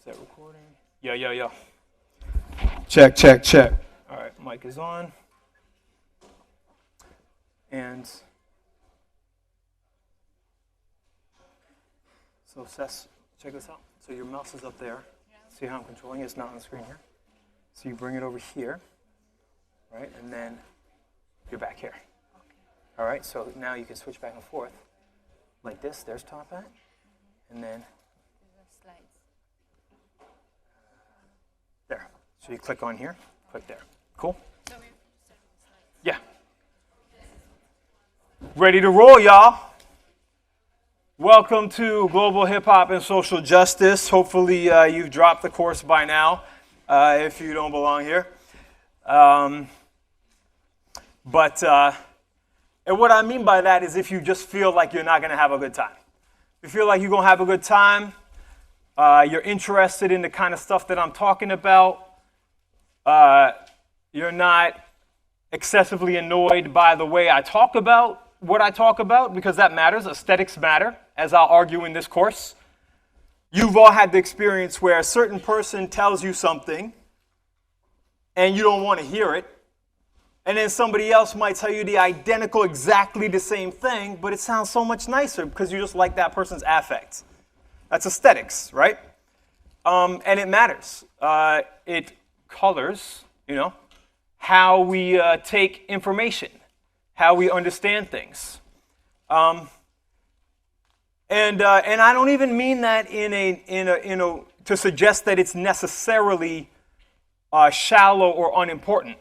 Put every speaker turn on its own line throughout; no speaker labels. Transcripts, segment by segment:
Is that recording? Yeah. Check. All right, mic is on. And so Seth, check this out. So your mouse is up there. Yeah. See how I'm controlling it? It's not on the screen here. So you bring it over here, right? And then you're back here. Okay. All right, so now you can switch back and forth like this. There's top hat. And then there. So you click on here, click there. Cool? Yeah. Ready to roll, y'all. Welcome to Global Hip Hop and Social Justice. Hopefully you've dropped the course by now if you don't belong here. And what I mean by that is if you just feel like you're not going to have a good time. If you feel like you're going to have a good time, you're interested in the kind of stuff that I'm talking about, you're not excessively annoyed by the way I talk about what I talk about, because that matters. Aesthetics matter, as I'll argue in this course. You've all had the experience where a certain person tells you something and you don't want to hear it, and then somebody else might tell you the identical, exactly the same thing, but it sounds so much nicer because you just like that person's affect. That's aesthetics, right? And it matters. It colors, how we take information, how we understand things. And I don't even mean that to suggest that it's necessarily shallow or unimportant.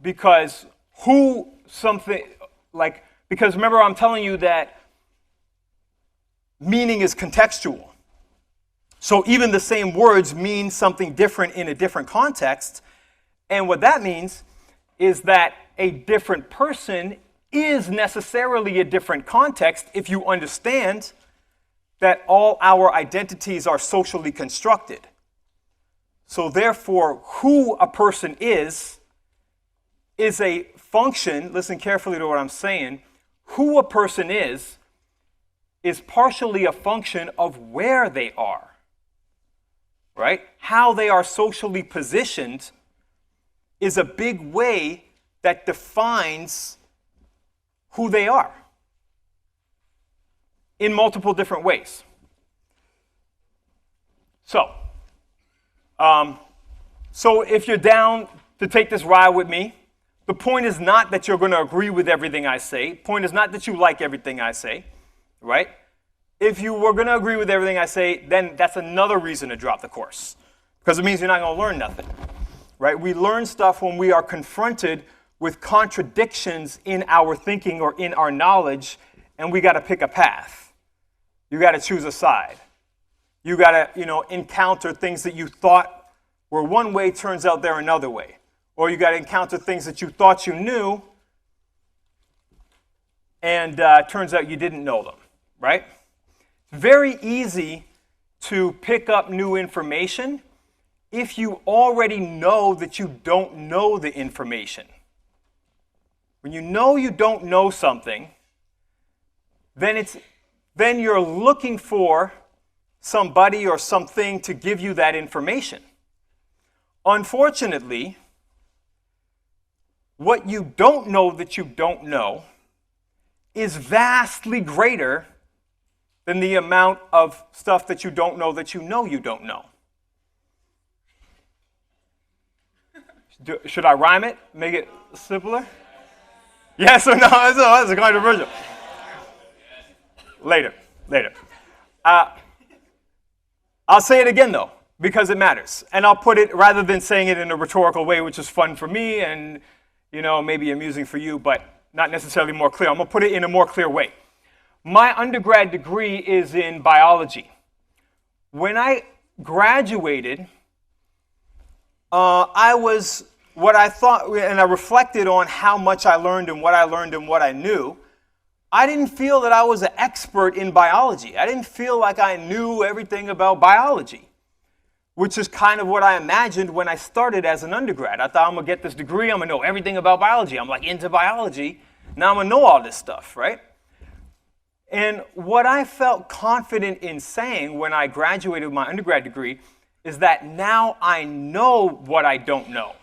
Because remember I'm telling you that meaning is contextual. So even the same words mean something different in a different context. And what that means is that a different person is necessarily a different context if you understand that all our identities are socially constructed. So therefore, who a person is a function, listen carefully to what I'm saying, who a person is partially a function of where they are, right? How they are socially positioned is a big way that defines who they are in multiple different ways. So if you're down to take this ride with me, the point is not that you're going to agree with everything I say. The point is not that you like everything I say, right? If you were going to agree with everything I say, then that's another reason to drop the course, because it means you're not going to learn nothing, right? We learn stuff when we are confronted with contradictions in our thinking or in our knowledge, and we got to pick a path. You got to choose a side. You got to, encounter things that you thought were one way, turns out they're another way. Or you got to encounter things that you thought you knew, and turns out you didn't know them, right? It's very easy to pick up new information if you already know that you don't know the information. When you know you don't know something, then you're looking for somebody or something to give you that information. Unfortunately, what you don't know that you don't know is vastly greater than the amount of stuff that you don't know you don't know. Should I rhyme it? Make it simpler? Yes or no? That's controversial. Later. I'll say it again, though, because it matters. And I'll put it, rather than saying it in a rhetorical way, which is fun for me and, maybe amusing for you, but not necessarily more clear. I'm going to put it in a more clear way. My undergrad degree is in biology. When I graduated, I was what I thought, and I reflected on how much I learned and what I knew. I didn't feel that I was an expert in biology. I didn't feel like I knew everything about biology, which is kind of what I imagined when I started as an undergrad. I thought, I'm going to get this degree, I'm going to know everything about biology. I'm like into biology. Now I'm going to know all this stuff, right? And what I felt confident in saying when I graduated with my undergrad degree is that now I know what I don't know.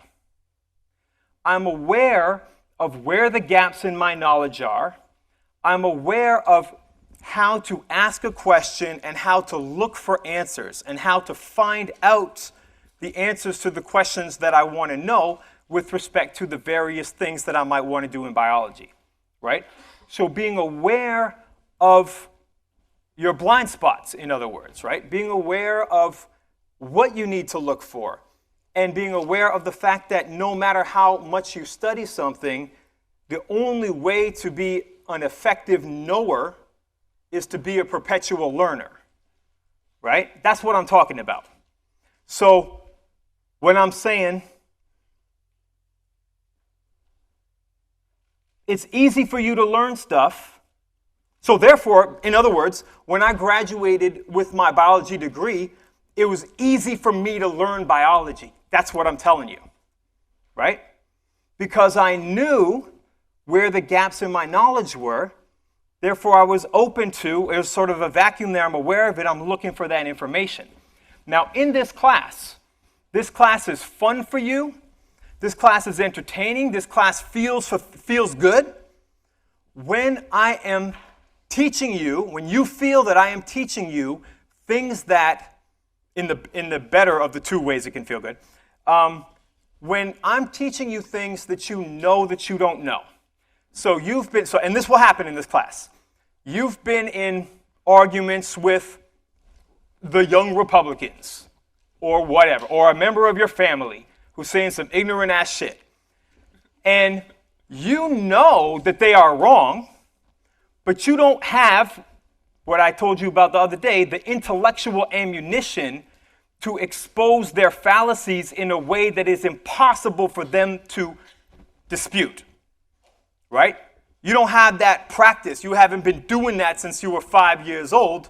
I'm aware of where the gaps in my knowledge are. I'm aware of how to ask a question and how to look for answers and how to find out the answers to the questions that I want to know with respect to the various things that I might want to do in biology, right? So being aware of your blind spots, in other words, right? Being aware of what you need to look for, and being aware of the fact that no matter how much you study something, the only way to be an effective knower is to be a perpetual learner, right? That's what I'm talking about. So when I'm saying it's easy for you to learn stuff, so therefore, in other words, when I graduated with my biology degree, it was easy for me to learn biology. That's what I'm telling you, right? Because I knew where the gaps in my knowledge were. Therefore, I was open to, it was sort of a vacuum there. I'm aware of it. I'm looking for that information. Now, in this class is fun for you. This class is entertaining. This class feels good. When I am teaching you, when you feel that I am teaching you things that, in the better of the two ways it can feel good, when I'm teaching you things that you know that you don't know. So and this will happen in this class. You've been in arguments with the young Republicans or whatever, or a member of your family who's saying some ignorant ass shit. And you know that they are wrong, but you don't have what I told you about the other day, the intellectual ammunition to expose their fallacies in a way that is impossible for them to dispute, right? You don't have that practice. You haven't been doing that since you were 5 years old,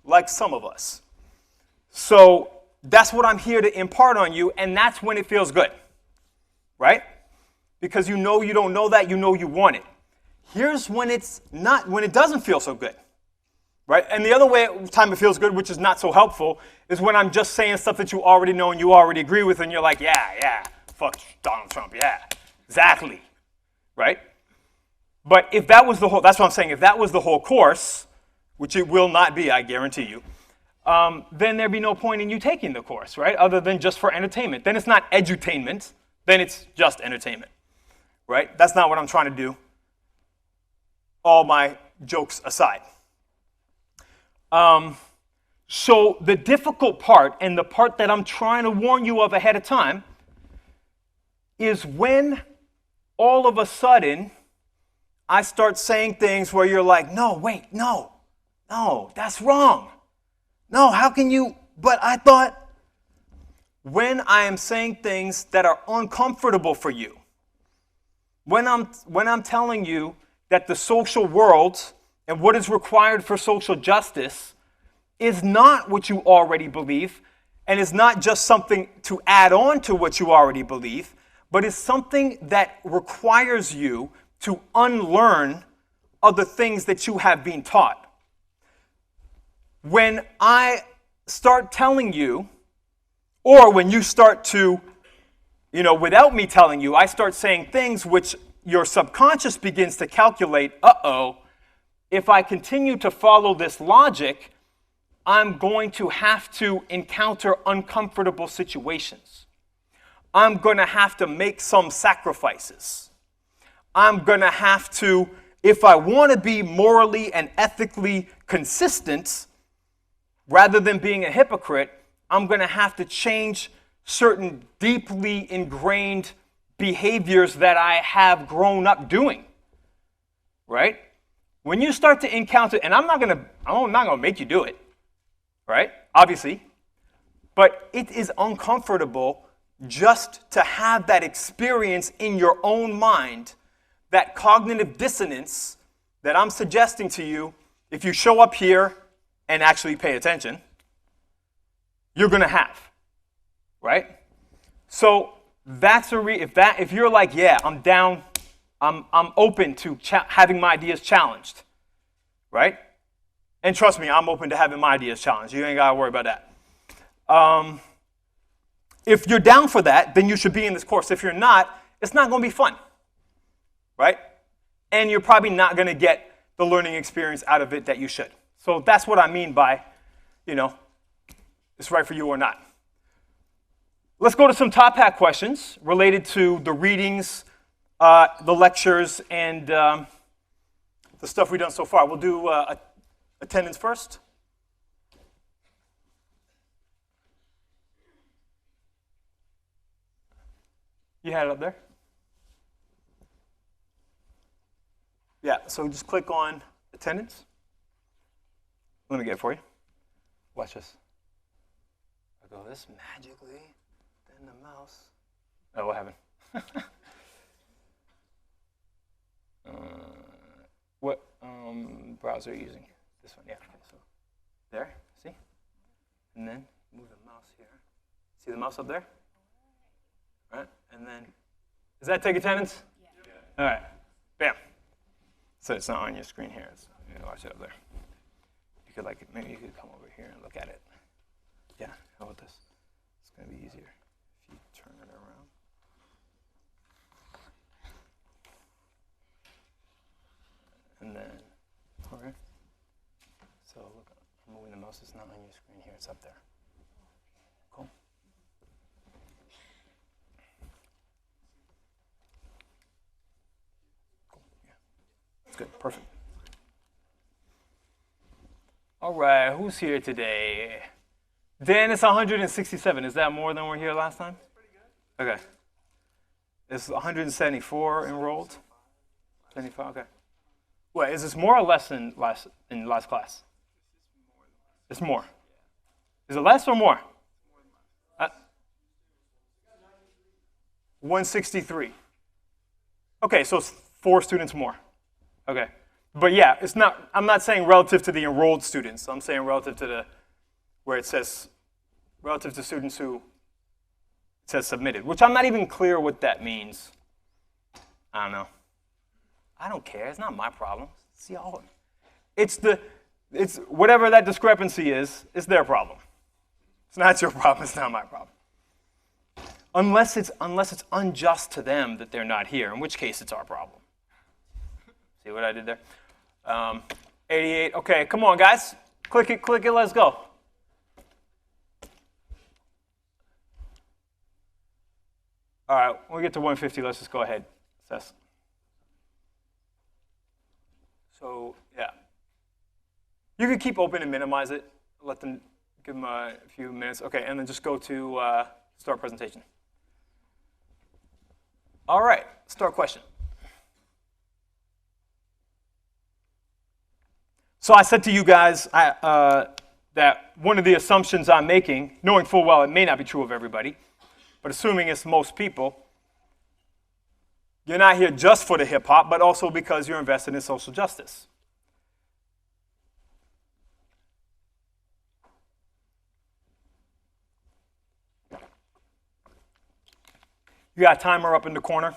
like some of us. So that's what I'm here to impart on you, and that's when it feels good, right? Because you know you don't know that, you know you want it. Here's when it's not, when it doesn't feel so good. Right? And the other time it feels good, which is not so helpful, is when I'm just saying stuff that you already know and you already agree with, and you're like, yeah, fuck Donald Trump, yeah, exactly, right? But if that was the whole, that's what I'm saying, if that was the whole course, which it will not be, I guarantee you, then there'd be no point in you taking the course, right? Other than just for entertainment. Then it's not edutainment, then it's just entertainment, right? That's not what I'm trying to do, all my jokes aside. So the difficult part, and the part that I'm trying to warn you of ahead of time, is when all of a sudden I start saying things where you're like, no, wait, no, that's wrong. No, how can you, but I thought, when I am saying things that are uncomfortable for you, when I'm telling you that the social world and what is required for social justice is not what you already believe, and is not just something to add on to what you already believe, but is something that requires you to unlearn other things that you have been taught. When I start telling you, or when you start to, without me telling you, I start saying things which your subconscious begins to calculate, if I continue to follow this logic, I'm going to have to encounter uncomfortable situations. I'm going to have to make some sacrifices. I'm going to have to, if I want to be morally and ethically consistent, rather than being a hypocrite, I'm going to have to change certain deeply ingrained behaviors that I have grown up doing, right? When you start to encounter, and I'm not going to make you do it, right? Obviously. But it is uncomfortable just to have that experience in your own mind, that cognitive dissonance that I'm suggesting to you. If you show up here and actually pay attention, you're going to have, right? So that's if you're like, yeah, I'm down, I'm open to having my ideas challenged, right? And trust me, I'm open to having my ideas challenged. You ain't got to worry about that. If you're down for that, then you should be in this course. If you're not, it's not going to be fun, right? And you're probably not going to get the learning experience out of it that you should. So that's what I mean by, it's right for you or not. Let's go to some top hat questions related to the readings, the lectures, and the stuff we've done so far. We'll do attendance first. You had it up there? Yeah, so just click on attendance. Let me get it for you. Watch this. I go this magically, then the mouse. Oh, what happened? What browser are you using? This one, yeah. Okay, so there, see? And then move the mouse here. See the mouse up there? All right, and then, does that take attendance? Yeah. All right, bam. So it's not on your screen here. Watch it up there. You could maybe you could come over here and look at it. Yeah, how about this? It's going to be easier if you turn it around. And then, okay. So look, I'm moving the mouse. It's not on your screen here. It's up there. Cool. Cool. Yeah. That's good. Perfect. All right. Who's here today? Dan, it's 167. Is that more than we were here last time? That's pretty good. Okay. It's 174 enrolled. 75. Okay. Wait, is this more or less than last class? It's more. Is it less or more? 163. Okay, so it's 4 students more. Okay. But yeah, it's not. I'm not saying relative to the enrolled students. I'm saying relative to where it says relative to students who it says submitted, which I'm not even clear what that means. I don't know. I don't care. It's not my problem. See all. It's whatever that discrepancy is. It's their problem. It's not your problem. It's not my problem. Unless it's unjust to them that they're not here, in which case it's our problem. See what I did there? 88. Okay, come on, guys. Click it. Let's go. All right, when we get to 150, let's just go ahead. Assess. So, yeah. You can keep open and minimize it. Give them a few minutes. Okay, and then just go to start presentation. All right, start question. So I said to you guys that one of the assumptions I'm making, knowing full well it may not be true of everybody, but assuming it's most people, you're not here just for the hip-hop, but also because you're invested in social justice. You got a timer up in the corner.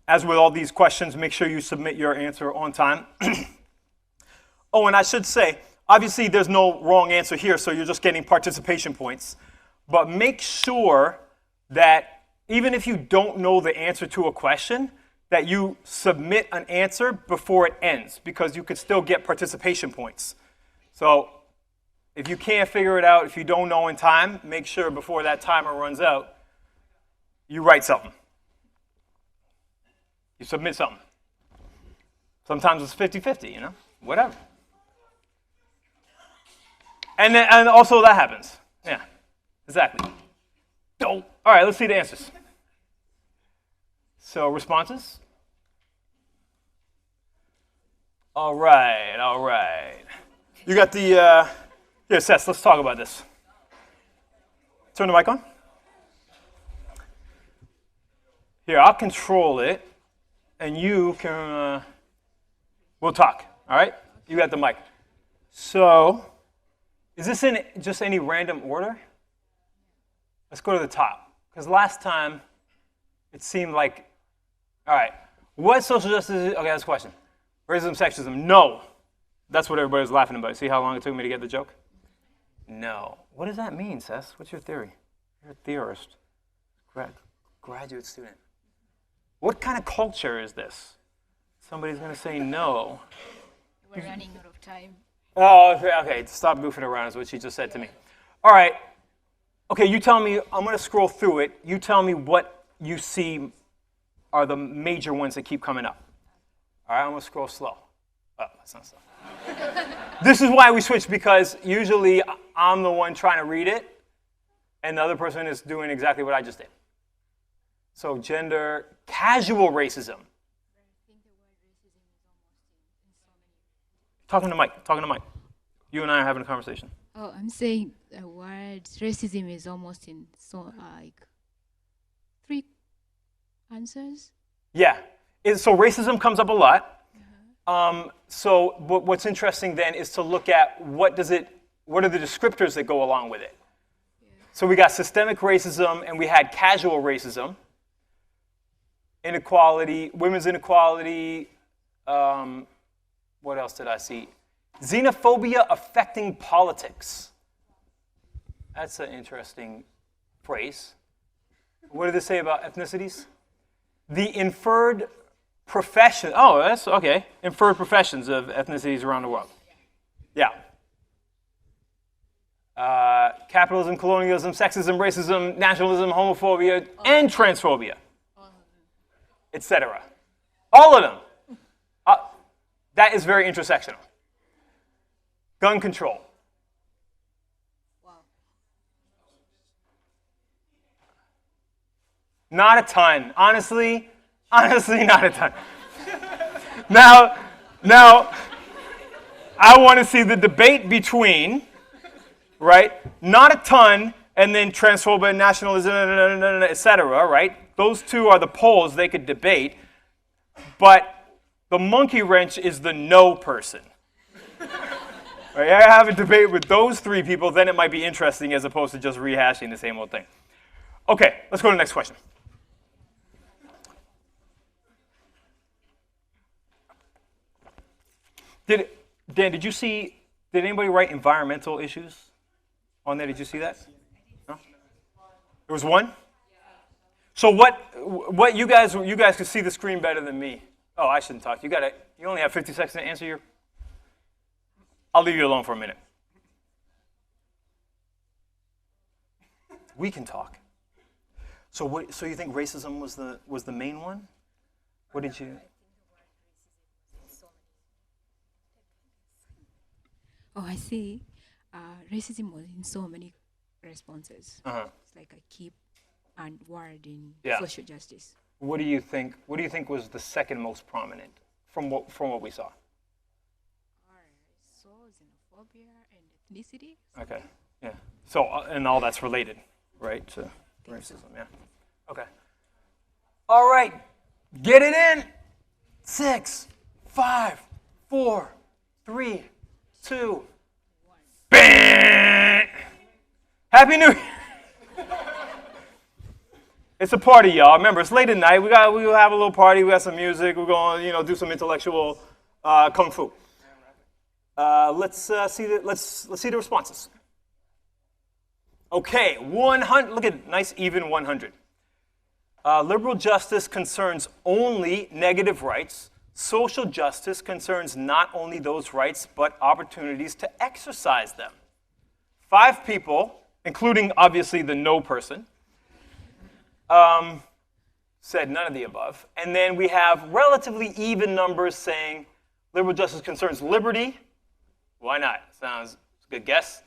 As with all these questions, make sure you submit your answer on time. Oh, and I should say, obviously there's no wrong answer here, so you're just getting participation points. But make sure that even if you don't know the answer to a question, that you submit an answer before it ends, because you could still get participation points. So if you can't figure it out, if you don't know in time, make sure before that timer runs out, you write something. You submit something. Sometimes it's 50-50, whatever. And also that happens. Yeah, exactly. All right, let's see the answers. So responses. All right. You got the, here, Seth, let's talk about this. Turn the mic on. Here, I'll control it, and you can, we'll talk, all right? You got the mic. So, is this in just any random order? Let's go to the top, because last time it seemed like, all right, what social justice is, okay, that's a question. Racism, sexism, no. That's what everybody was laughing about. See how long it took me to get the joke? No. What does that mean, Seth? What's your theory? You're a theorist. Graduate student. What kind of culture is this? Somebody's going to say no.
We're running out of time.
Oh, okay. Stop goofing around is what she just said to me. All right. Okay, you tell me. I'm going to scroll through it. You tell me what you see are the major ones that keep coming up. All right, I'm going to scroll slow. Oh, that's not slow. This is why we switch, because usually I'm the one trying to read it, and the other person is doing exactly what I just did. So gender, casual racism. Talking to Mike. You and I are having a conversation.
Oh, I'm saying the word racism is almost in like 3 answers.
Yeah. So racism comes up a lot. So what's interesting then is to look at what are the descriptors that go along with it. Yeah. So we got systemic racism and we had casual racism, inequality, women's inequality. What else did I see? Xenophobia affecting politics. That's an interesting phrase. What did it say about ethnicities? The inferred profession. Oh, that's okay. Inferred professions of ethnicities around the world. Yeah. Capitalism, colonialism, sexism, racism, nationalism, homophobia, and transphobia, etc. All of them. That is very intersectional. Gun control.
Wow.
Not a ton. Honestly, not a ton. Now, I want to see the debate between, right, not a ton, and then transphobia, nationalism, etc., right? Those two are the poles they could debate, but the monkey wrench is the no person. Right? I have a debate with those 3 people, then it might be interesting as opposed to just rehashing the same old thing. Okay, let's go to the next question. Dan, did anybody write environmental issues on there? Did you see that? No? There was one? So what you guys could see the screen better than me. Oh, I shouldn't talk. You only have 50 seconds to answer your. I'll leave you alone for a minute. We can talk. So you think racism was the main one? What did you?
Oh, I see. Racism was in so many responses. It's like a key word in social justice.
What do you think? What do you think was the second most prominent from what we saw?
So xenophobia and ethnicity.
Okay. Yeah. So and all that's related, right? To racism. Yeah. Okay. All right. Get it in. 6, 5, 4, 3, 2. Bang! Happy New Year. It's a party, y'all. Remember, it's late at night. We'll have a little party. We got some music. We're going to, do some intellectual kung fu. Let's see the responses. Okay, 100. Look at nice even 100. Liberal justice concerns only negative rights. Social justice concerns not only those rights, but opportunities to exercise them. 5 people, including obviously the no person, said none of the above. And then we have relatively even numbers saying liberal justice concerns liberty. Why not? Sounds a good guess.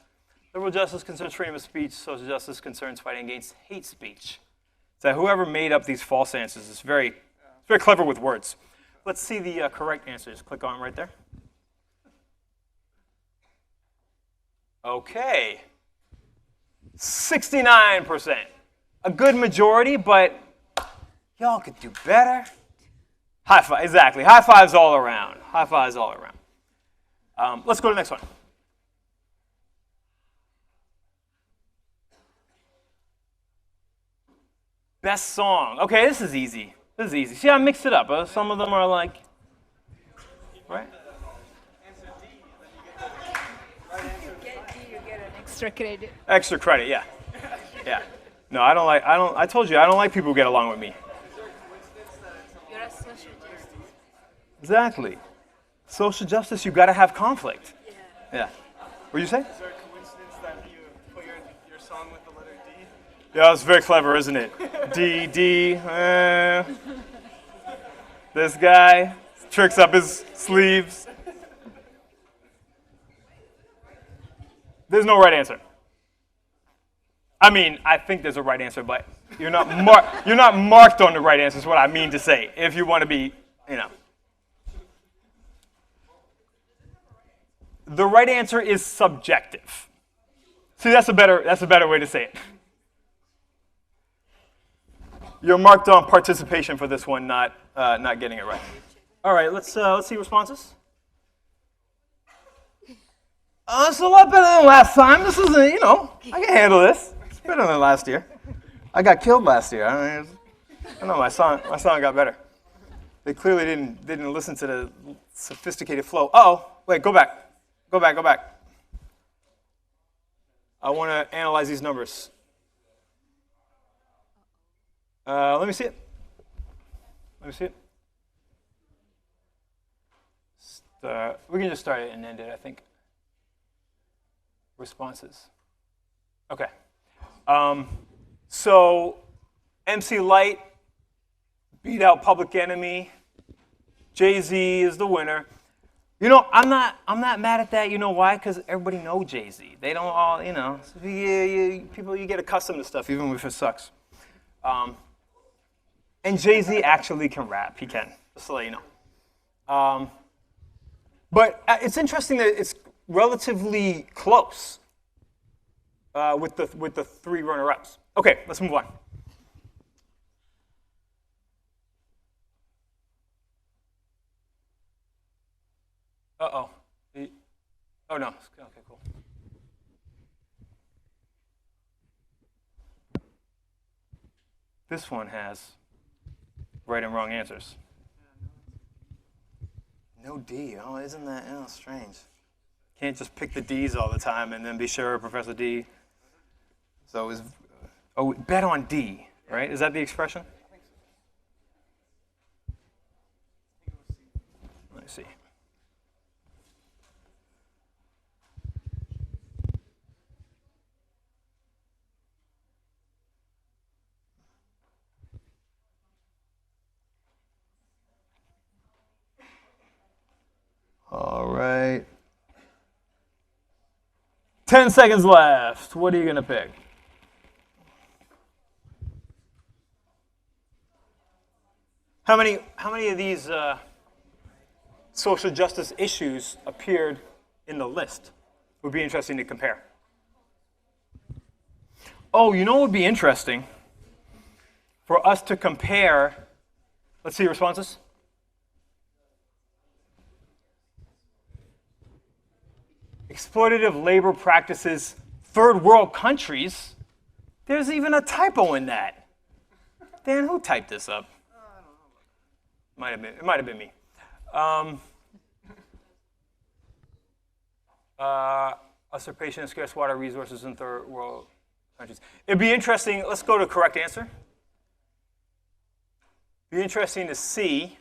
Liberal justice concerns freedom of speech. Social justice concerns fighting against hate speech. So whoever made up these false answers is very clever with words. Let's see the correct answers. Click on right there. Okay. 69%. A good majority, but y'all could do better. High five, exactly. High fives all around. High fives all around. Let's go to the next one. Best song. Okay, this is easy. See, I mixed it up. Some of them are like, right?
You get an extra credit.
Extra credit, yeah. Yeah. No, I told you, I don't like people who get along with me.
You're a social justice.
Exactly. Social justice, you got to have conflict. Yeah. What did you say?
Is there a coincidence that you put your song with the letter D?
Yeah, it's very clever, isn't it? D. This guy tricks up his sleeves. There's no right answer. I mean, I think there's a right answer, but you're not marked on the right answer is what I mean to say. If you want to be, The right answer is subjective. See, that's a better way to say it. You're marked on participation for this one, not getting it right. All right, let's see responses. It's a lot better than last time. This is I can handle this. It's better than last year. I got killed last year. I know my song got better. They clearly didn't listen to the sophisticated flow. Oh, wait, go back. Go back. I want to analyze these numbers. Let me see it. We can just start it and end it, I think. Responses. Okay. So MC Lyte beat out Public Enemy. Jay-Z is the winner. I'm not mad at that. You know why? Because everybody know Jay-Z. They don't all, people, you get accustomed to stuff, even if it sucks. And Jay-Z actually can rap. He can, just to let you know. But it's interesting that it's relatively close with the three runner-ups. Okay, let's move on. Uh-oh. Oh, no. Okay, cool. This one has right and wrong answers. No D. Oh, isn't that strange? Can't just pick the D's all the time and then be sure Professor D. So bet on D, right? Is that the expression? Let me see. All right. 10 seconds left. What are you going to pick? How many of these social justice issues appeared in the list? It would be interesting to compare. Oh, you know what would be interesting? For us to compare, let's see responses. Exploitative labor practices, third world countries. There's even a typo in that. Dan, who typed this up? It might have been me. Usurpation of scarce water resources in third world countries. It'd be interesting. Let's go to correct answer. Be interesting to see.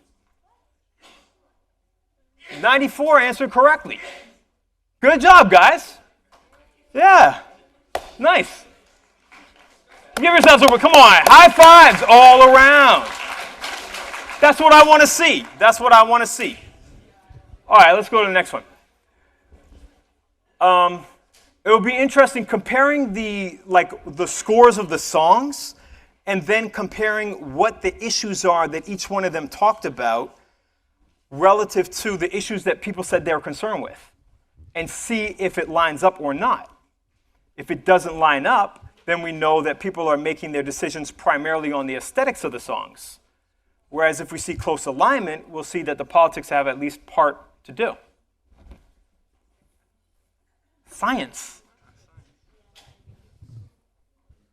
94 answered correctly. Good job, guys. Yeah. Nice. Give yourselves a, come on, high fives all around. That's what I want to see. All right, let's go to the next one. It will be interesting comparing the scores of the songs and then comparing what the issues are that each one of them talked about relative to the issues that people said they were concerned with. And see if it lines up or not. If it doesn't line up, then we know that people are making their decisions primarily on the aesthetics of the songs. Whereas if we see close alignment, we'll see that the politics have at least part to do. Science.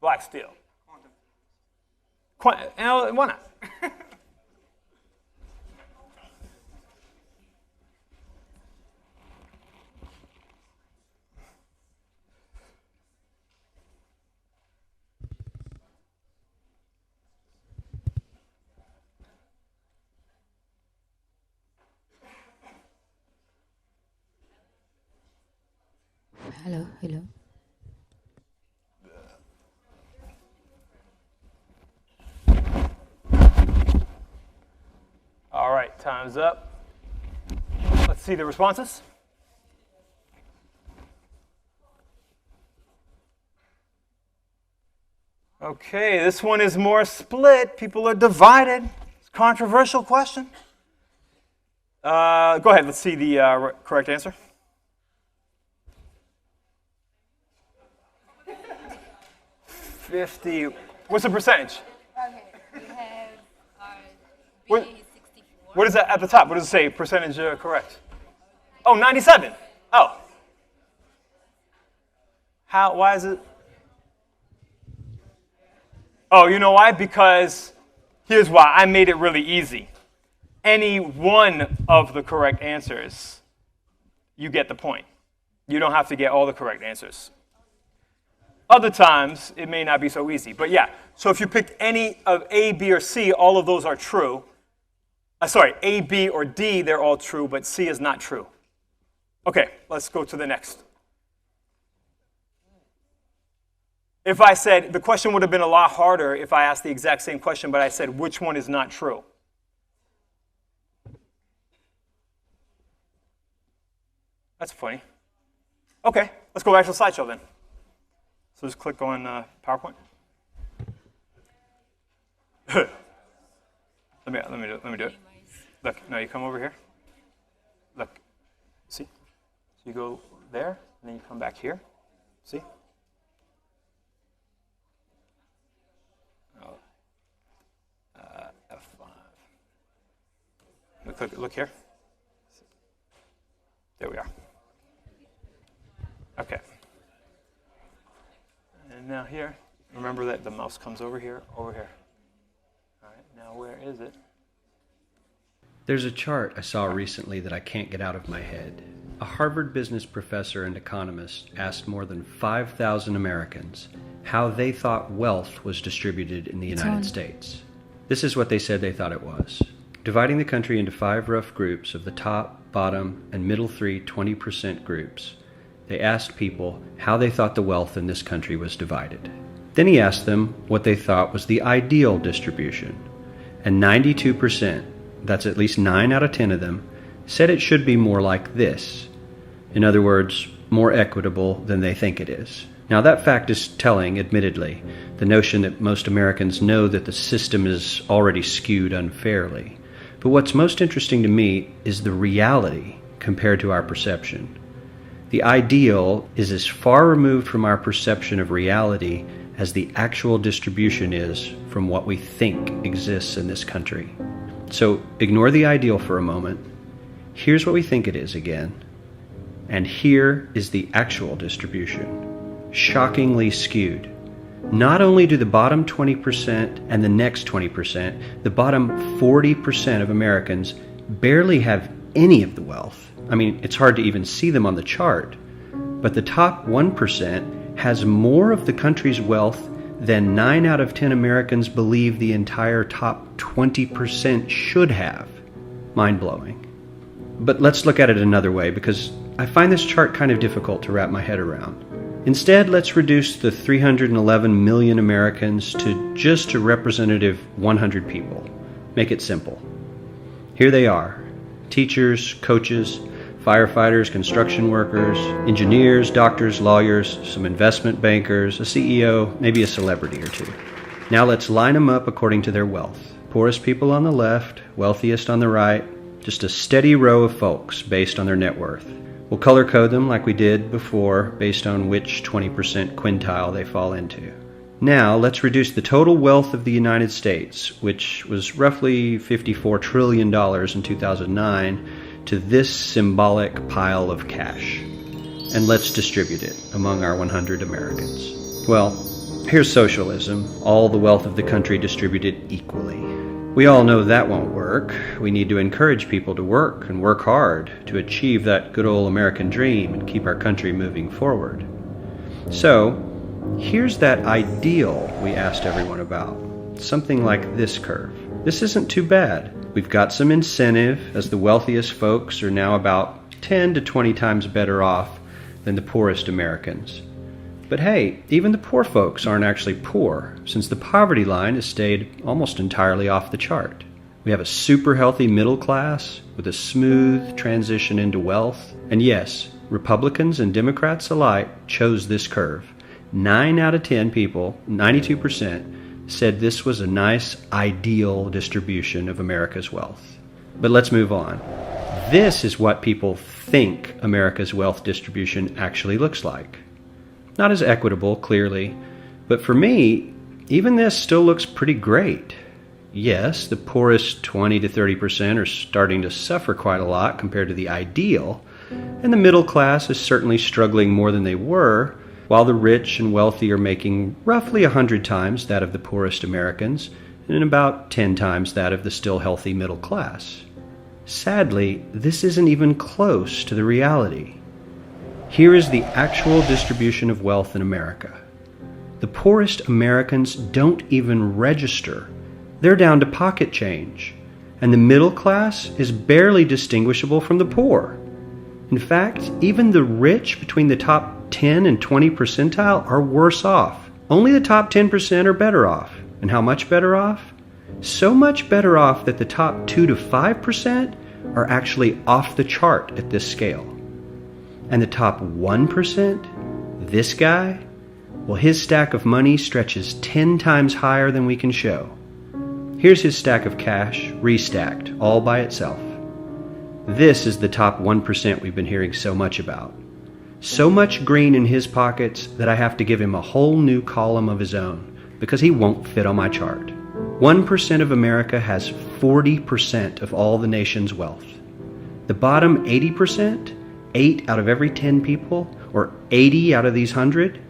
Black steel. Why not?
Hello.
All right, time's up. Let's see the responses. Okay, this one is more split. People are divided. It's a controversial question. Go ahead, let's see the correct answer. 50. What's the percentage?
Okay, we have
What-
BA is 64.
What is that at the top? What does it say? Percentage correct? Oh, 97. Oh. Why is it? Oh, you know why? Because here's why. I made it really easy. Any one of the correct answers, you get the point. You don't have to get all the correct answers. Other times, it may not be so easy. But yeah, so if you picked any of A, B, or C, all of those are true. A, B, or D, they're all true, but C is not true. Okay, let's go to the next. If I said, the question would have been a lot harder if I asked the exact same question, but I said, which one is not true? That's funny. Okay, let's go back to the slideshow then. So just click on PowerPoint. let me do it. Look, no, you come over here. Look, see? So you go there, and then you come back here. See? Oh, F5. Look here. There we are. Okay. And now here, remember that the mouse comes over here. All right, now where is it?
There's a chart I saw recently that I can't get out of my head. A Harvard business professor and economist asked more than 5,000 Americans how they thought wealth was distributed in the United States. This is what they said they thought it was. Dividing the country into 5 rough groups of the top, bottom, and middle 3 20% groups, they asked people how they thought the wealth in this country was divided. Then he asked them what they thought was the ideal distribution. And 92%, that's at least 9 out of 10 of them, said it should be more like this. In other words, more equitable than they think it is. Now that fact is telling, admittedly, the notion that most Americans know that the system is already skewed unfairly. But what's most interesting to me is the reality compared to our perception. The ideal is as far removed from our perception of reality as the actual distribution is from what we think exists in this country. So ignore the ideal for a moment. Here's what we think it is again. And here is the actual distribution. Shockingly skewed. Not only do the bottom 20% and the next 20%, the bottom 40% of Americans barely have any of the wealth. I mean, it's hard to even see them on the chart. But the top 1% has more of the country's wealth than 9 out of 10 Americans believe the entire top 20% should have. Mind-blowing. But let's look at it another way, because I find this chart kind of difficult to wrap my head around. Instead, let's reduce the 311 million Americans to just a representative 100 people. Make it simple. Here they are. Teachers, coaches, firefighters, construction workers, engineers, doctors, lawyers, some investment bankers, a CEO, maybe a celebrity or two. Now let's line them up according to their wealth. Poorest people on the left, wealthiest on the right, just a steady row of folks based on their net worth. We'll color code them like we did before based on which 20% quintile they fall into. Now let's reduce the total wealth of the United States, which was roughly $54 trillion in 2009, to this symbolic pile of cash. And let's distribute it among our 100 Americans. Well, here's socialism, all the wealth of the country distributed equally. We all know that won't work. We need to encourage people to work and work hard to achieve that good old American dream and keep our country moving forward. So, here's that ideal we asked everyone about. Something like this curve. This isn't too bad. We've got some incentive, as the wealthiest folks are now about 10 to 20 times better off than the poorest Americans. But hey, even the poor folks aren't actually poor, since the poverty line has stayed almost entirely off the chart. We have a super healthy middle class with a smooth transition into wealth. And yes, Republicans and Democrats alike chose this curve. 9 out of 10 people, 92%, said this was a nice, ideal distribution of America's wealth. But let's move on. This is what people think America's wealth distribution actually looks like. Not as equitable, clearly, but for me, even this still looks pretty great. Yes, the poorest 20 to 30% are starting to suffer quite a lot compared to the ideal, and the middle class is certainly struggling more than they were, while the rich and wealthy are making roughly 100 times that of the poorest Americans, and about 10 times that of the still healthy middle class. Sadly, this isn't even close to the reality. Here is the actual distribution of wealth in America. The poorest Americans don't even register. They're down to pocket change, and the middle class is barely distinguishable from the poor. In fact, even the rich between the top 10 and 20 percentile are worse off. Only the top 10% are better off. And how much better off? So much better off that the top 2 to 5% are actually off the chart at this scale. And the top 1%, this guy, well, his stack of money stretches 10 times higher than we can show. Here's his stack of cash, restacked, all by itself. This is the top 1% we've been hearing so much about. So much green in his pockets that I have to give him a whole new column of his own, because he won't fit on my chart. 1% of America has 40% of all the nation's wealth. The bottom 80%, 8 out of every 10 people, or 80 out of these 100,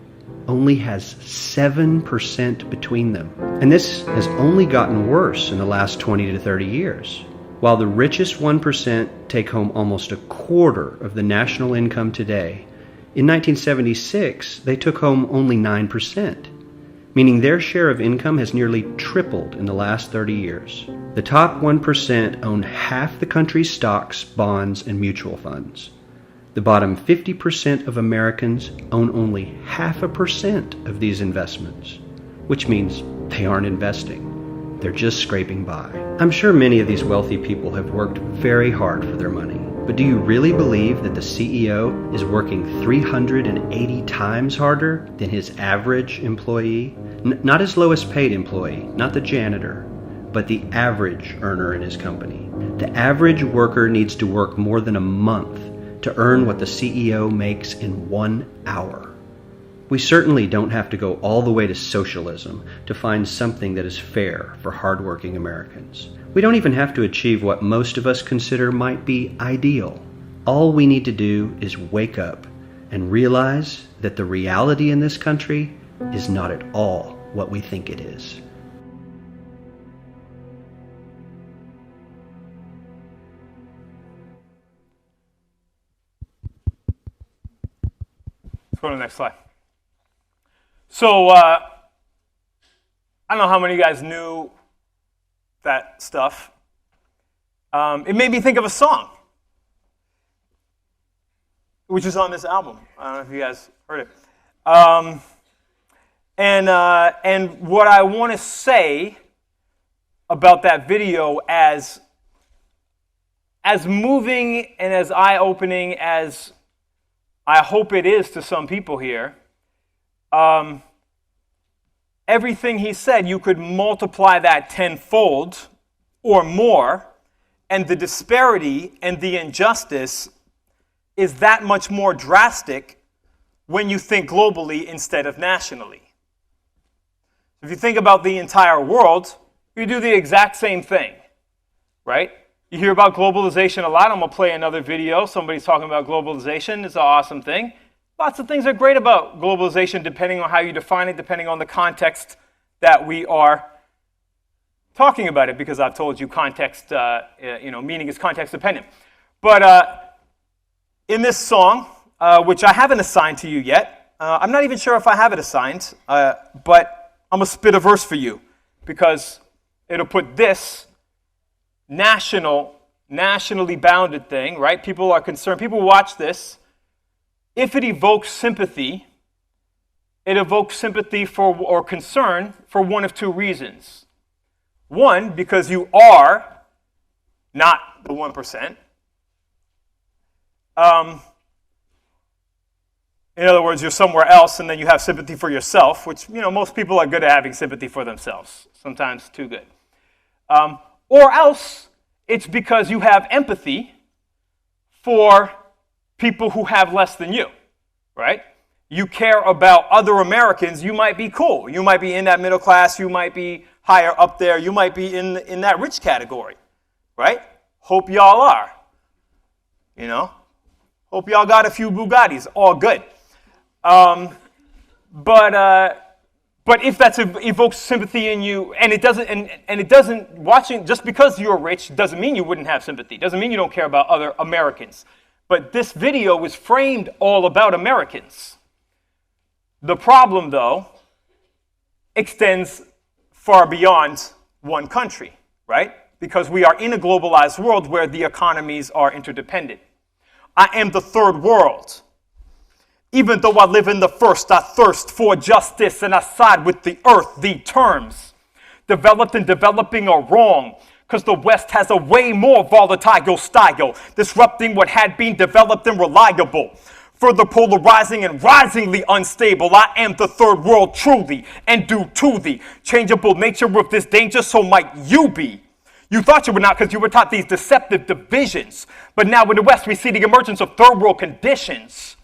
only has 7% between them. And this has only gotten worse in the last 20 to 30 years. While the richest 1% take home almost a quarter of the national income today, in 1976 they took home only 9%, meaning their share of income has nearly tripled in the last 30 years. The top 1% own half the country's stocks, bonds, and mutual funds. The bottom 50% of Americans own only 0.5% of these investments, which means they aren't investing. They're just scraping by. I'm sure many of these wealthy people have worked very hard for their money, but do you really believe that the CEO is working 380 times harder than his average employee? Not his lowest paid employee, not the janitor, but the average earner in his company. The average worker needs to work more than a month to earn what the CEO makes in 1 hour. We certainly don't have to go all the way to socialism to find something that is fair for hardworking Americans. We don't even have to achieve what most of us consider might be ideal. All we need to do is wake up and realize that the reality in this country is not at all what we think it is.
Let's go to the next slide. So, I don't know how many of you guys knew that stuff. It made me think of a song, which is on this album. I don't know if you guys heard it. And what I want to say about that video, as moving and as eye-opening as I hope it is to some people here, everything he said, you could multiply that tenfold or more, and the disparity and the injustice is that much more drastic when you think globally instead of nationally. If you think about the entire world, you do the exact same thing, right? You hear about globalization a lot. I'm going to play another video. Somebody's talking about globalization. It's an awesome thing. Lots of things are great about globalization depending on how you define it, depending on the context that we are talking about it, because I've told you context, meaning is context dependent. But in this song, which I haven't assigned to you yet, I'm not even sure if I have it assigned, but I'm going to spit a verse for you because it'll put this nationally bounded thing, right? People are concerned. People watch this if it evokes sympathy, it evokes sympathy for or concern for one of two reasons. One, because you are not the 1%. In other words, you're somewhere else, and then you have sympathy for yourself, which, most people are good at having sympathy for themselves, sometimes too good. Or else, it's because you have empathy for people who have less than you, right? You care about other Americans. You might be cool. You might be in that middle class. You might be higher up there. You might be in that rich category, right? Hope y'all are. Hope y'all got a few Bugattis. All good. But if that evokes sympathy in you, and it doesn't, watching, just because you're rich doesn't mean you wouldn't have sympathy. Doesn't mean you don't care about other Americans. But this video was framed all about Americans. The problem, though, extends far beyond one country, right? Because we are in a globalized world where the economies are interdependent. I am the third world. Even though I live in the first, I thirst for justice and I side with the earth. The terms developed and developing are wrong, because the West has a way more volatile style, disrupting what had been developed and reliable. Further polarizing and risingly unstable, I am the third world truly, and due to the changeable nature of this danger, so might you be. You thought you were not because you were taught these deceptive divisions. But now in the West, we see the emergence of third world conditions.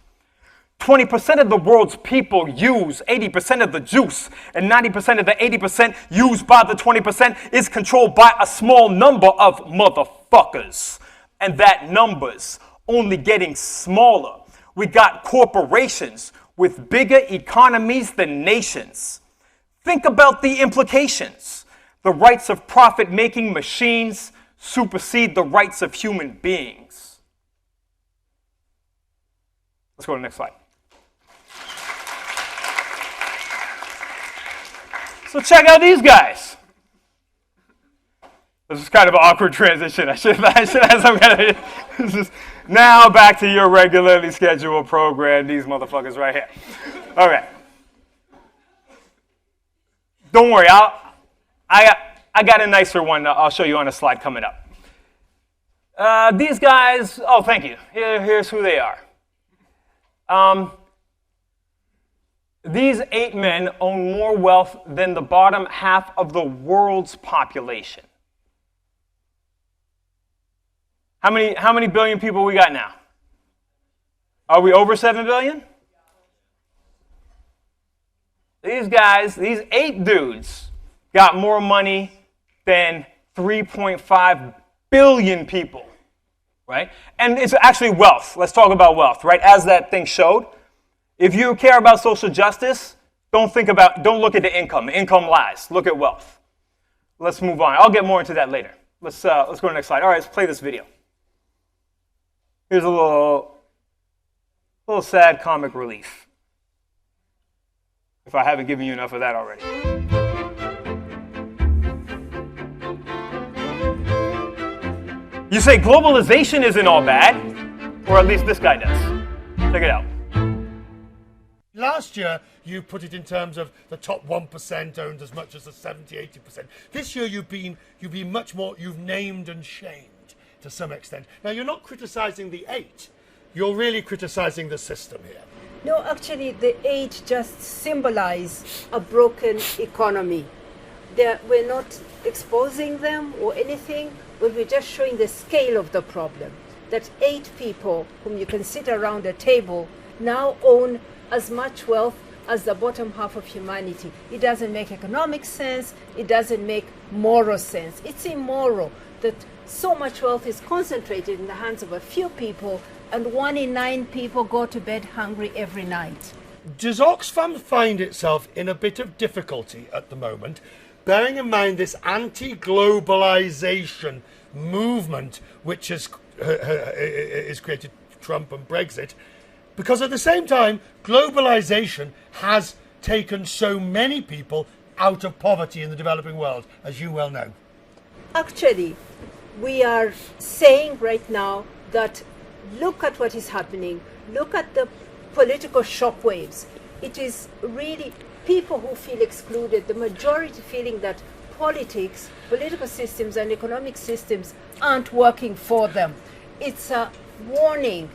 20% of the world's people use 80% of the juice, and 90% of the 80% used by the 20% is controlled by a small number of motherfuckers. And that number's only getting smaller. We got corporations with bigger economies than nations. Think about the implications. The rights of profit-making machines supersede the rights of human beings. Let's go to the next slide. So check out these guys. This is kind of an awkward transition. I should have some kind of... Now back to your regularly scheduled program. These motherfuckers right here. Okay. Don't worry. I got a nicer one I'll show you on a slide coming up. These guys... Oh, thank you. Here's who they are. These 8 men own more wealth than the bottom half of the world's population. How many billion people we got now? Are we over 7 billion? These guys, these 8 dudes, got more money than 3.5 billion people, right? And it's actually wealth. Let's talk about wealth, right? As that thing showed. If you care about social justice, don't look at the income. The income lies. Look at wealth. Let's move on. I'll get more into that later. Let's go to the next slide. All right, let's play this video. Here's a little sad comic relief, if I haven't given you enough of that already. You say globalization isn't all bad, or at least this guy does. Check it out.
Last year, you put it in terms of the top 1% owned as much as the 70-80%. This year, you've been much more, you've named and shamed to some extent. Now, you're not criticizing the 8. You're really criticizing the system here.
No, actually, the 8 just symbolize a broken economy. We're not exposing them or anything, but we're just showing the scale of the problem. That 8 people whom you can sit around a table now own as much wealth as the bottom half of humanity. It doesn't make economic sense. It doesn't make moral sense. It's immoral that so much wealth is concentrated in the hands of a few people, and 1 in 9 people go to bed hungry every night.
Does Oxfam find itself in a bit of difficulty at the moment, bearing in mind this anti-globalization movement which has created Trump and Brexit? Because at the same time, globalization has taken so many people out of poverty in the developing world, as you well know.
Actually, we are saying right now that look at what is happening. Look at the political shockwaves. It is really people who feel excluded, the majority feeling that politics, political systems, and economic systems aren't working for them. It's a warning.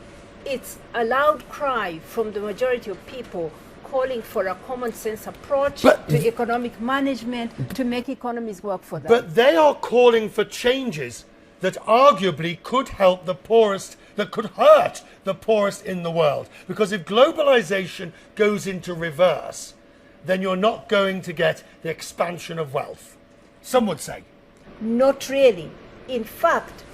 It's a loud cry from the majority of people calling for a common sense approach to economic management to make economies work for them.
But they are calling for changes that arguably could help the poorest, that could hurt the poorest in the world. Because if globalization goes into reverse, then you're not going to get the expansion of wealth. Some would say.
Not really. In fact,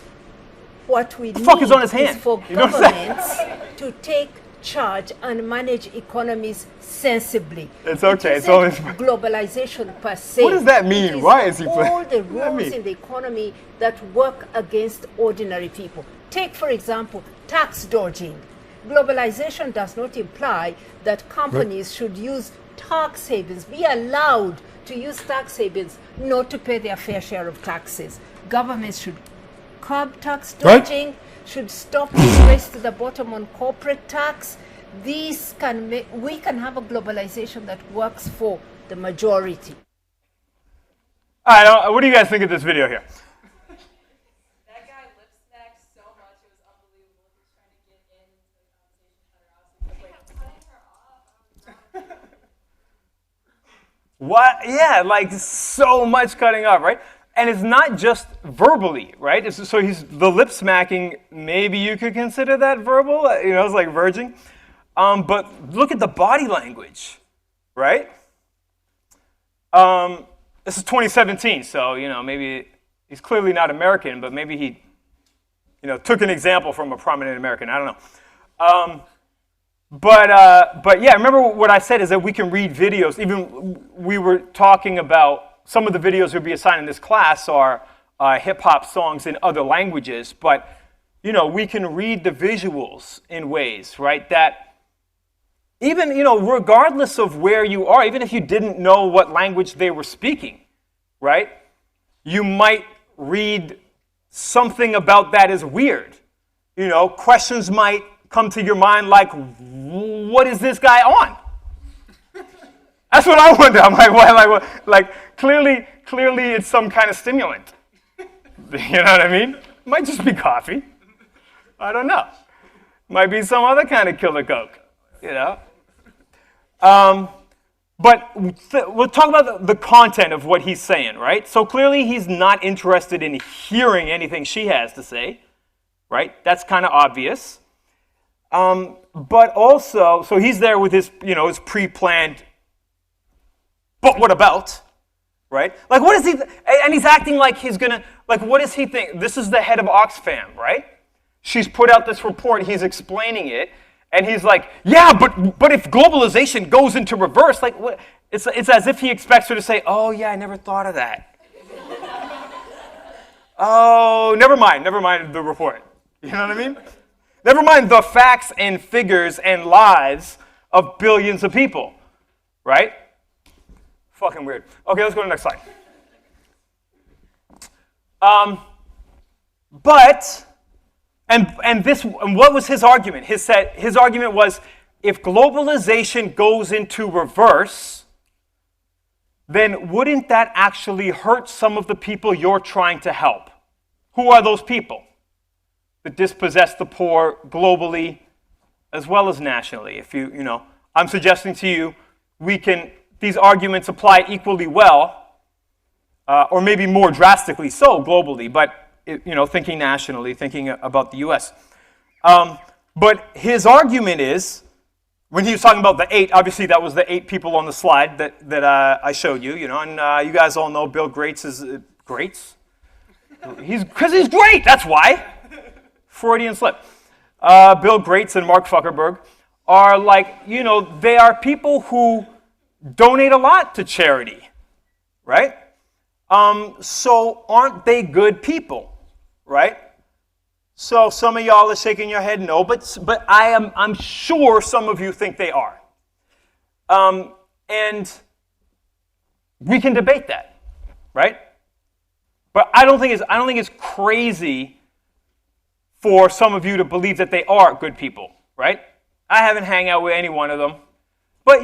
what we need
fuck is on his hand?
is for
You know what I'm saying?
governments to take charge and manage economies sensibly.
It's okay,
It
it's always-
isn't globalization per se.
What does that mean?
It is
Why is he playing-
all the
What does that
rules
mean?
in the economy that work against ordinary people. Take, for example, tax dodging. Globalization does not imply that companies should use tax havens, be allowed to use tax havens not to pay their fair share of taxes. Governments should curb tax dodging, should stop this race to the bottom on corporate tax. These can make, we can have a globalization that works for the majority.
All right, what do you guys think of this video here?
That guy lip smacked so much, it was unbelievable. He was trying to get into the conversation, cut her off. He was like, cutting her off.
What? Yeah, like so much cutting off, right? And it's not just verbally, right? So he's the lip smacking. Maybe you could consider that verbal. You know, it's like verging. But look at the body language, right? This is 2017, so you know maybe he's clearly not American, but maybe he, you know, took an example from a prominent American. I don't know. But yeah, remember what I said is that we can read videos. Even we were talking about some of the videos we'll be assigned in this class are hip-hop songs in other languages, but you know, we can read the visuals in ways, right, that even, you know, regardless of where you are, even if you didn't know what language they were speaking, right, you might read something about that as weird. You know, questions might come to your mind like, what is this guy on? That's what I wonder. I'm like, what? Like, clearly it's some kind of stimulant. You know what I mean? Might just be coffee. I don't know. Might be some other kind of killer coke. You know. But we'll talk about the content of what he's saying, right? So clearly he's not interested in hearing anything she has to say, right? That's kind of obvious. But also, so he's there with his, you know, his pre-planned, but what about, right? Like, what is he, and he's acting like he's gonna, like, what does he think? This is the head of Oxfam, right? She's put out this report, he's explaining it, and he's like, yeah, but if globalization goes into reverse, like, what? It's as if he expects her to say, oh, yeah, I never thought of that. Oh, never mind the report. You know what I mean? Never mind the facts and figures and lives of billions of people, right? Fucking weird. Okay, let's go to the next slide. And what was his argument? His argument was, if globalization goes into reverse, then wouldn't that actually hurt some of the people you're trying to help? Who are those people? The dispossessed, the poor, globally, as well as nationally. If you know, I'm suggesting to you, these arguments apply equally well, or maybe more drastically so globally, but you know, thinking nationally, thinking about the U.S. But his argument is, when he was talking about the 8, obviously that was the 8 people on the slide that I showed you, you know, and you guys all know Bill Gates is Gates. Because he's great, that's why. Freudian slip. Bill Gates and Mark Zuckerberg are like, you know, they are people who donate a lot to charity, right? So aren't they good people, right? So some of y'all are shaking your head no, but I'm sure some of you think they are. And we can debate that, right? But I don't think it's crazy for some of you to believe that they are good people, right? I haven't hung out with any one of them. But,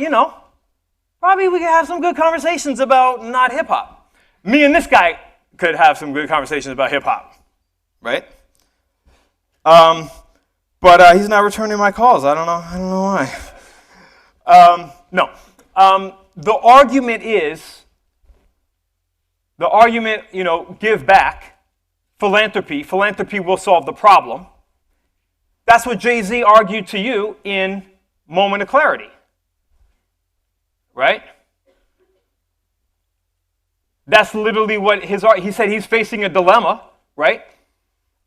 probably we could have some good conversations about not hip-hop. Me and this guy could have some good conversations about hip-hop, right? But he's not returning my calls. I don't know why. No. The argument, give back, philanthropy. Philanthropy will solve the problem. That's what Jay-Z argued to you in Moment of Clarity. Right? That's literally what he said. He's facing a dilemma, right?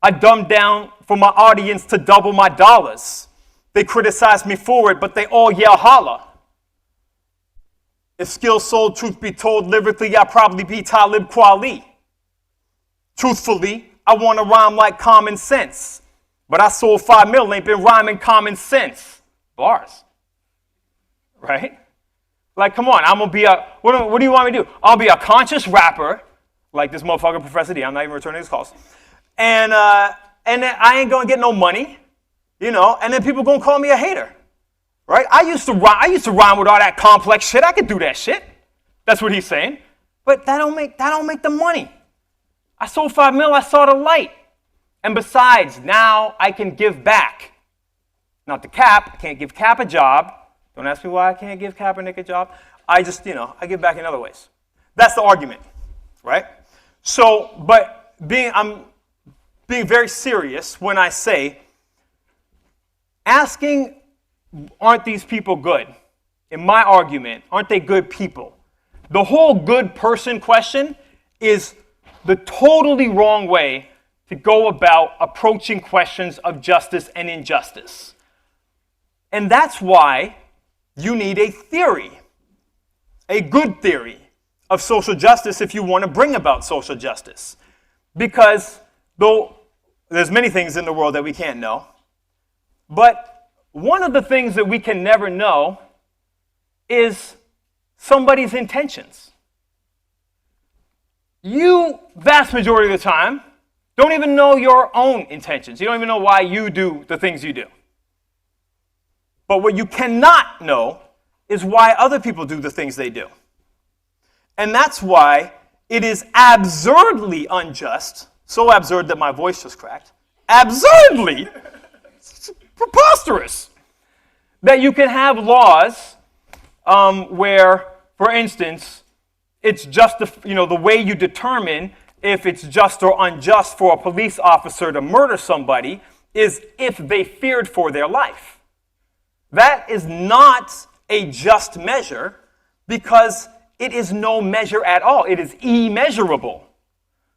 I dumbed down for my audience to double my dollars. They criticize me for it, but they all yell holla. If skill sold, truth be told, lyrically, I'd probably be Talib Kweli. Truthfully, I want to rhyme like common sense. But I sold 5 mil, ain't been rhyming common sense. Bars. Right? Like, come on, I'm going to be what do you want me to do? I'll be a conscious rapper, like this motherfucker, Professor D. I'm not even returning his calls. And then I ain't going to get no money, and then people going to call me a hater. Right? I used to rhyme with all that complex shit. I could do that shit. That's what he's saying. But that don't make the money. I sold 5 mil, I saw the light. And besides, now I can give back. Not to Cap, I can't give Cap a job. Don't ask me why I can't give Kaepernick a job. I just, I give back in other ways. That's the argument, right? So, but I'm being very serious when I say, asking, aren't these people good? In my argument, aren't they good people? The whole good person question is the totally wrong way to go about approaching questions of justice and injustice. And that's why you need a theory, a good theory of social justice if you want to bring about social justice. Because though there's many things in the world that we can't know, but one of the things that we can never know is somebody's intentions. You, vast majority of the time, don't even know your own intentions. You don't even know why you do the things you do. But what you cannot know is why other people do the things they do. And that's why it is absurdly unjust, so absurd that my voice just cracked, absurdly preposterous, that you can have laws where, for instance, it's just the way you determine if it's just or unjust for a police officer to murder somebody is if they feared for their life. That is not a just measure because it is no measure at all. It is immeasurable.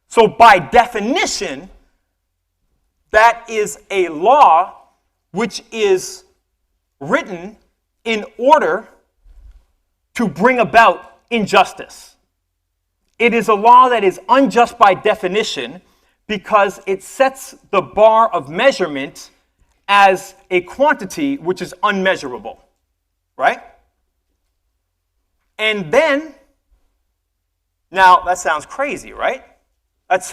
So by definition, that is a law which is written in order to bring about injustice. It is a law that is unjust by definition because it sets the bar of measurement as a quantity which is unmeasurable, right? And then, now that sounds crazy, right? It's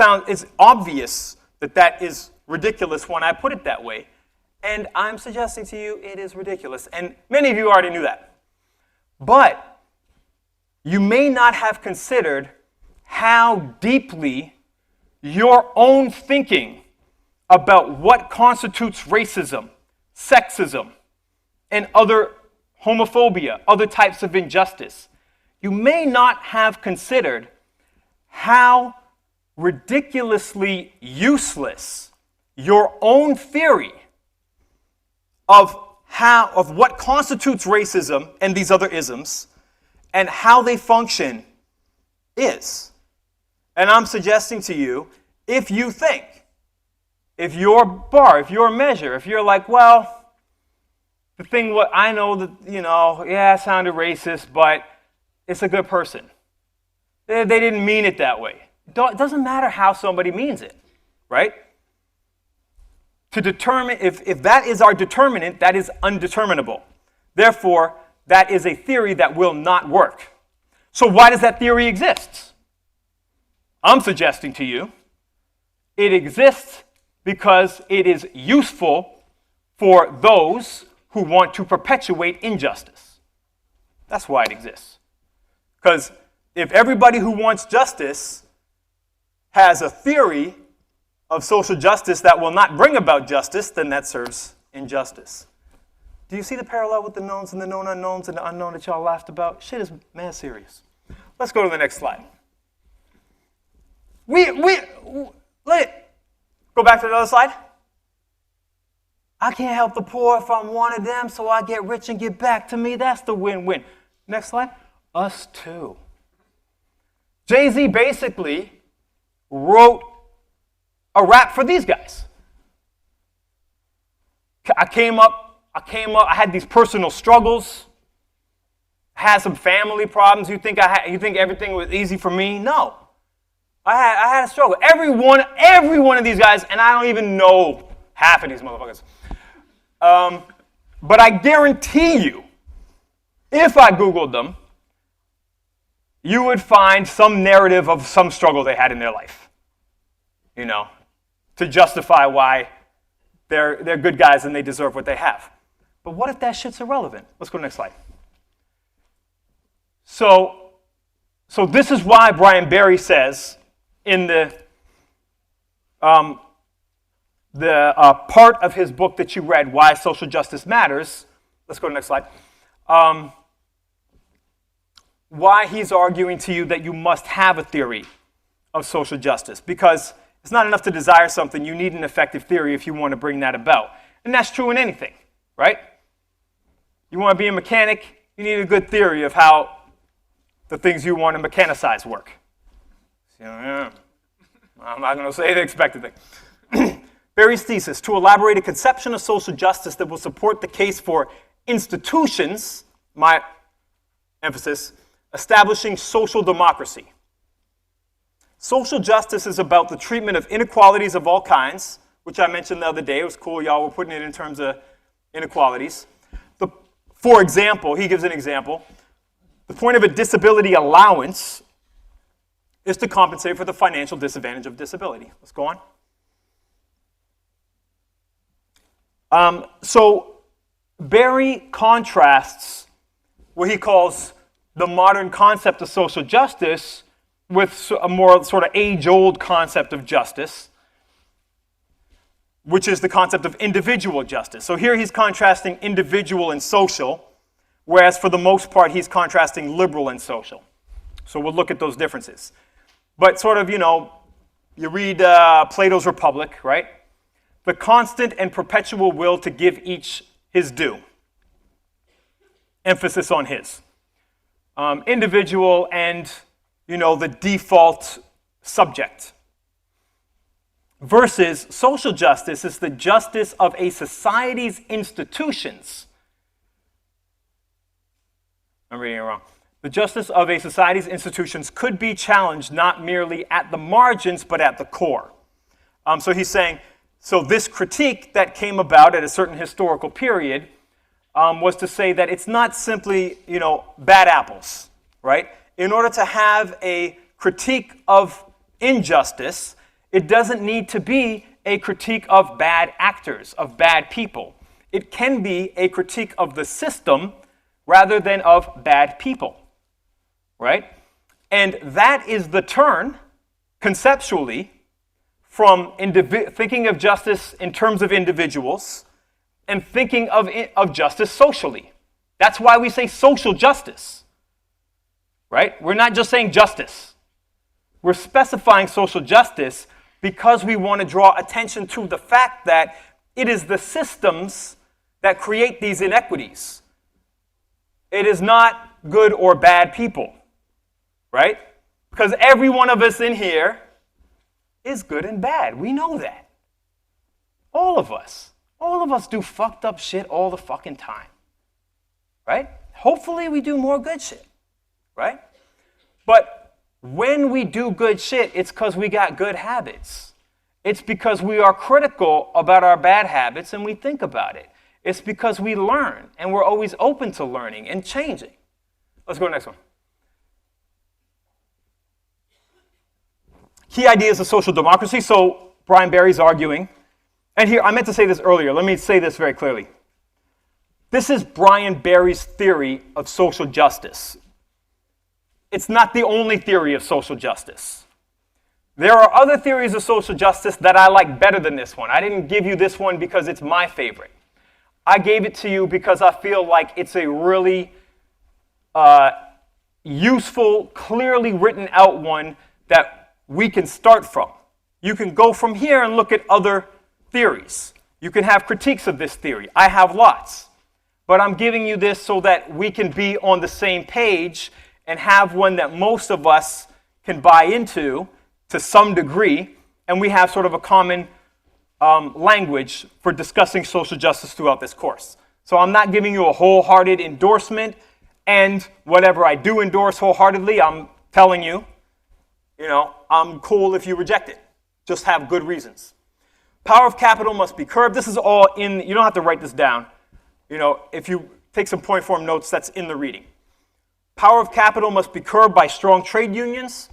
obvious that is ridiculous when I put it that way. And I'm suggesting to you it is ridiculous. And many of you already knew that. But you may not have considered how deeply your own thinking about what constitutes racism, sexism, and other homophobia, other types of injustice. You may not have considered how ridiculously useless your own theory of what constitutes racism and these other isms and how they function is. And I'm suggesting to you, if you think, if your bar, if your measure, if you're like, well, the thing what I know that, it sounded racist, but it's a good person. They didn't mean it that way. It doesn't matter how somebody means it, right? To determine, if that is our determinant, that is undeterminable. Therefore, that is a theory that will not work. So why does that theory exist? I'm suggesting to you, it exists because it is useful for those who want to perpetuate injustice. That's why it exists. Because if everybody who wants justice has a theory of social justice that will not bring about justice, then that serves injustice. Do you see the parallel with the knowns and the known unknowns and the unknown that y'all laughed about? Shit is mad serious. Let's go to the next slide. Let it go back to the other slide. I can't help the poor if I'm one of them, so I get rich and get back to me. That's the win-win. Next slide. Us too. Jay-Z basically wrote a rap for these guys. I came up, I had these personal struggles, had some family problems. You think everything was easy for me? No. I had a struggle. Every one of these guys, and I don't even know half of these motherfuckers. But I guarantee you, if I Googled them, you would find some narrative of some struggle they had in their life, you know, to justify why they're good guys and they deserve what they have. But what if that shit's irrelevant? Let's go to the next slide. So this is why Brian Barry says in the part of his book that you read, Why Social Justice Matters, let's go to the next slide, why he's arguing to you that you must have a theory of social justice. Because it's not enough to desire something, you need an effective theory if you want to bring that about. And that's true in anything, right? You want to be a mechanic, you need a good theory of how the things you want to mechanicize work. So, yeah, I'm not going to say the expected thing. Barry's thesis, to elaborate a conception of social justice that will support the case for institutions, my emphasis, establishing social democracy. Social justice is about the treatment of inequalities of all kinds, which I mentioned the other day. It was cool, y'all were putting it in terms of inequalities. For example, he gives an example. The point of a disability allowance is to compensate for the financial disadvantage of disability. Let's go on. So Barry contrasts what he calls the modern concept of social justice with a more sort of age-old concept of justice, which is the concept of individual justice. So here he's contrasting individual and social, whereas for the most part he's contrasting liberal and social. So we'll look at those differences. But sort of, you know, you read Plato's Republic, right? The constant and perpetual will to give each his due. Emphasis on his. Individual and, you know, the default subject. Versus social justice is the justice of a society's institutions. I'm reading it wrong. The justice of a society's institutions could be challenged not merely at the margins, but at the core. So he's saying, so this critique that came about at a certain historical period was to say that it's not simply, you know, bad apples, right? In order to have a critique of injustice, it doesn't need to be a critique of bad actors, of bad people. It can be a critique of the system rather than of bad people, right? And that is the turn, conceptually, from thinking of justice in terms of individuals and thinking of justice socially. That's why we say social justice, right? We're not just saying justice. We're specifying social justice because we want to draw attention to the fact that it is the systems that create these inequities. It is not good or bad people, right? Because every one of us in here is good and bad. We know that. All of us. All of us do fucked up shit all the fucking time, right? Hopefully we do more good shit, right? But when we do good shit, it's because we got good habits. It's because we are critical about our bad habits and we think about it. It's because we learn and we're always open to learning and changing. Let's go to the next one. Key ideas of social democracy. So Brian Barry's arguing, and here I meant to say this earlier. Let me say this very clearly. This is Brian Barry's theory of social justice. It's not the only theory of social justice. There are other theories of social justice that I like better than this one. I didn't give you this one because it's my favorite. I gave it to you because I feel like it's a really useful, clearly written out one that we can start from. You can go from here and look at other theories. You can have critiques of this theory. I have lots. But I'm giving you this so that we can be on the same page and have one that most of us can buy into to some degree, and we have sort of a common language for discussing social justice throughout this course. So I'm not giving you a wholehearted endorsement, and whatever I do endorse wholeheartedly, I'm telling you, I'm cool if you reject it. Just have good reasons. Power of capital must be curbed. This is all in, you don't have to write this down. If you take some point form notes, that's in the reading. Power of capital must be curbed by strong trade unions.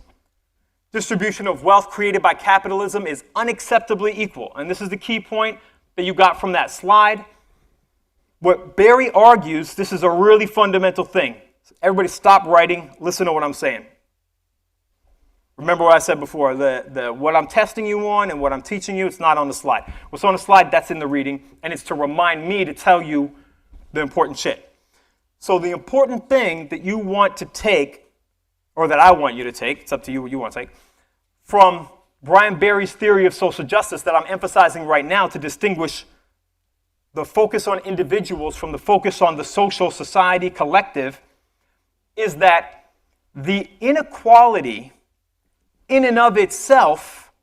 Distribution of wealth created by capitalism is unacceptably equal. And this is the key point that you got from that slide. What Barry argues, this is a really fundamental thing. Everybody stop writing, listen to what I'm saying. Remember what I said before, what I'm testing you on and what I'm teaching you, it's not on the slide. What's on the slide, that's in the reading, and it's to remind me to tell you the important shit. So the important thing that you want to take, or that I want you to take, it's up to you what you want to take, from Brian Barry's theory of social justice that I'm emphasizing right now to distinguish the focus on individuals from the focus on the social society collective, is that the inequality in and of itself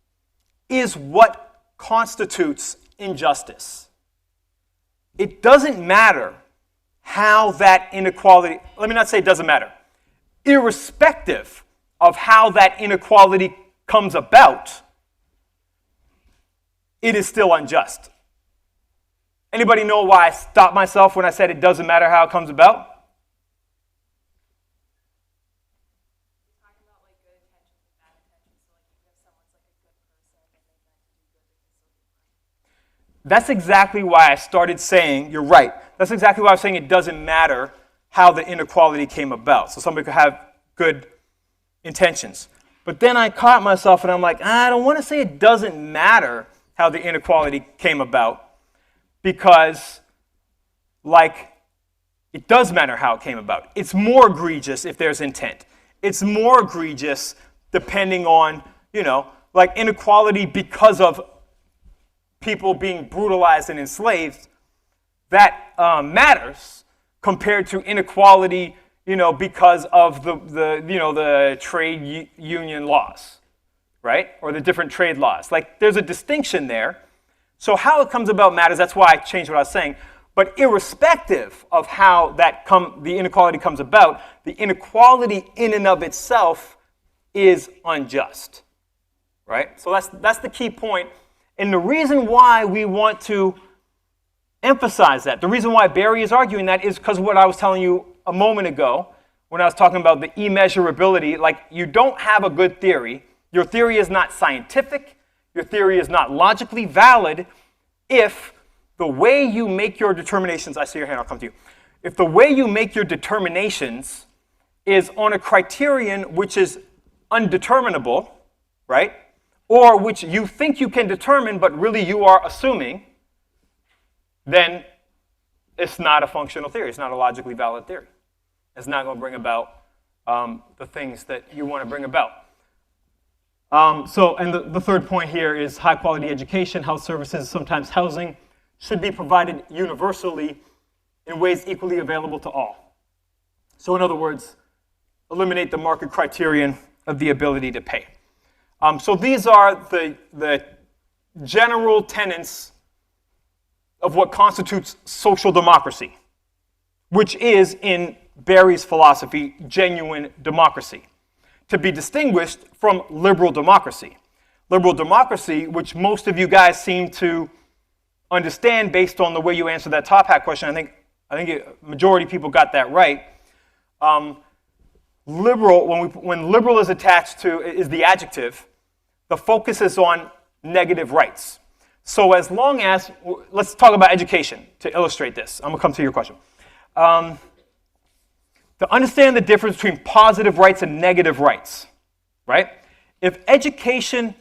is what constitutes injustice. It doesn't matter how that inequality, let me not say it doesn't matter, irrespective of how that inequality comes about, it is still unjust. Anybody know why I stopped myself when I said it doesn't matter how it comes about? That's exactly why I started saying, you're right, that's exactly why I was saying it doesn't matter how the inequality came about. So somebody could have good intentions. But then I caught myself and I'm like, I don't want to say it doesn't matter how the inequality came about, because it does matter how it came about. It's more egregious if there's intent. It's more egregious depending on, inequality because of people being brutalized and enslaved. That matters compared to inequality, because of the trade union laws, right? Or the different trade laws. There's a distinction there. So how it comes about matters. That's why I changed what I was saying. But irrespective of how the inequality comes about, the inequality in and of itself is unjust, right? So that's the key point. And the reason why we want to emphasize that, the reason why Barry is arguing that, is because of what I was telling you a moment ago when I was talking about the immeasurability. You don't have a good theory. Your theory is not scientific. Your theory is not logically valid if the way you make your determinations, I see your hand, I'll come to you. If the way you make your determinations is on a criterion which is undeterminable, right? Or which you think you can determine, but really you are assuming, then it's not a functional theory. It's not a logically valid theory. It's not going to bring about the things that you want to bring about. The third point here is high quality education, health services, sometimes housing, should be provided universally in ways equally available to all. So in other words, eliminate the market criterion of the ability to pay. So these are the general tenets of what constitutes social democracy, which is, in Barry's philosophy, genuine democracy, to be distinguished from liberal democracy. Liberal democracy, which most of you guys seem to understand based on the way you answered that top hat question. I think majority of people got that right. Liberal, when liberal is attached to, is the adjective, the focus is on negative rights. So as long as, let's talk about education to illustrate this. I'm going to come to your question. To understand the difference between positive rights and negative rights, right? If education,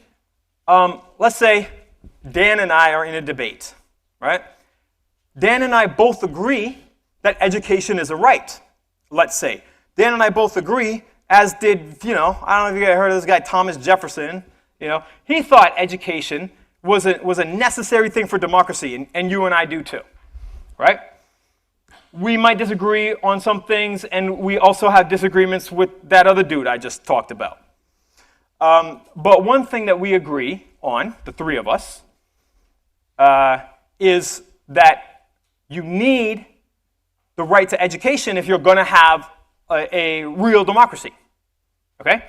let's say Dan and I are in a debate, right? Dan and I both agree that education is a right, let's say. Dan and I both agree, as did, I don't know if you guys heard of this guy, Thomas Jefferson, he thought education was a necessary thing for democracy, and you and I do too, right? We might disagree on some things, and we also have disagreements with that other dude I just talked about. But one thing that we agree on, the three of us, is that you need the right to education if you're going to have a real democracy, okay?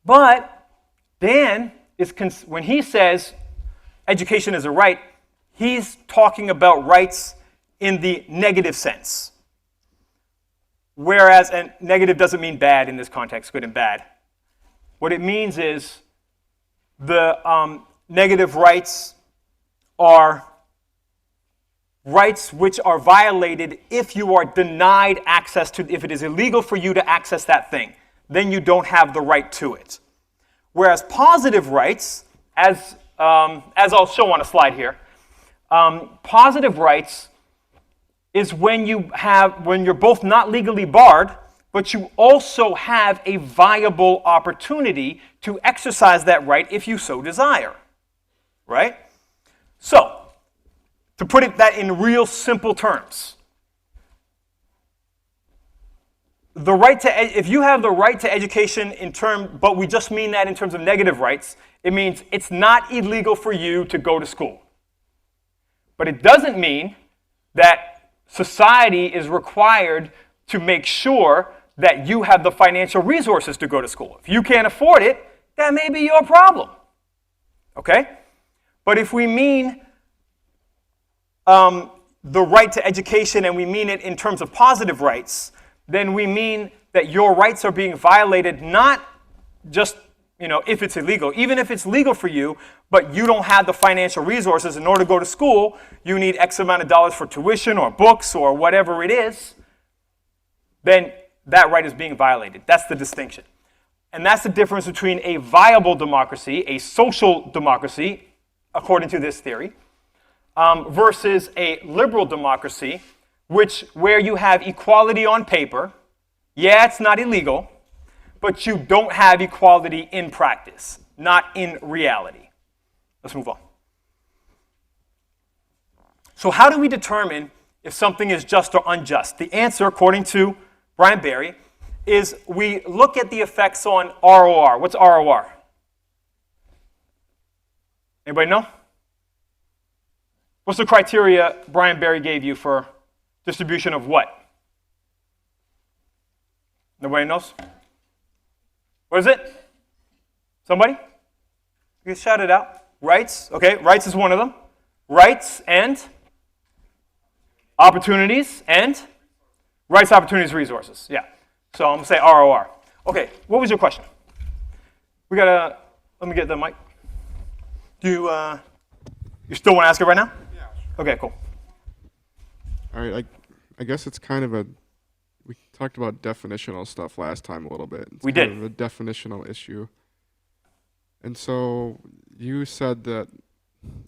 But Dan when he says education is a right, he's talking about rights in the negative sense. Whereas, and negative doesn't mean bad in this context, good and bad. What it means is the negative rights are rights which are violated if you are denied access to, if it is illegal for you to access that thing, then you don't have the right to it. Whereas positive rights, as I'll show on a slide here, positive rights is when you're both not legally barred, but you also have a viable opportunity to exercise that right if you so desire, right? So, to put that in real simple terms, if you have the right to education but we just mean that in terms of negative rights, it means it's not illegal for you to go to school. But it doesn't mean that society is required to make sure that you have the financial resources to go to school. If you can't afford it, that may be your problem. Okay? But if we mean the right to education and we mean it in terms of positive rights, then we mean that your rights are being violated not just, if it's illegal. Even if it's legal for you, but you don't have the financial resources in order to go to school, you need X amount of dollars for tuition or books or whatever it is, then that right is being violated. That's the distinction. And that's the difference between a viable democracy, a social democracy, according to this theory, versus a liberal democracy, where you have equality on paper. Yeah, it's not illegal, but you don't have equality in practice, not in reality. Let's move on. So how do we determine if something is just or unjust? The answer, according to Bryan Berry, is we look at the effects on ROR. What's ROR? Anybody know? What's the criteria Bryan Berry gave you for distribution of what? Nobody knows? What is it? Somebody? You can shout it out. Rights. Okay, rights is one of them. Rights and opportunities and rights, opportunities, resources. Yeah. So I'm going to say ROR. Okay, what was your question? Let me get the mic. Do you still want to ask it right now?
Yeah, sure.
Okay, cool.
All right, I guess it's kind of we talked about definitional stuff last time a little bit. It's
We
kind
did.
of a definitional issue. And so you said that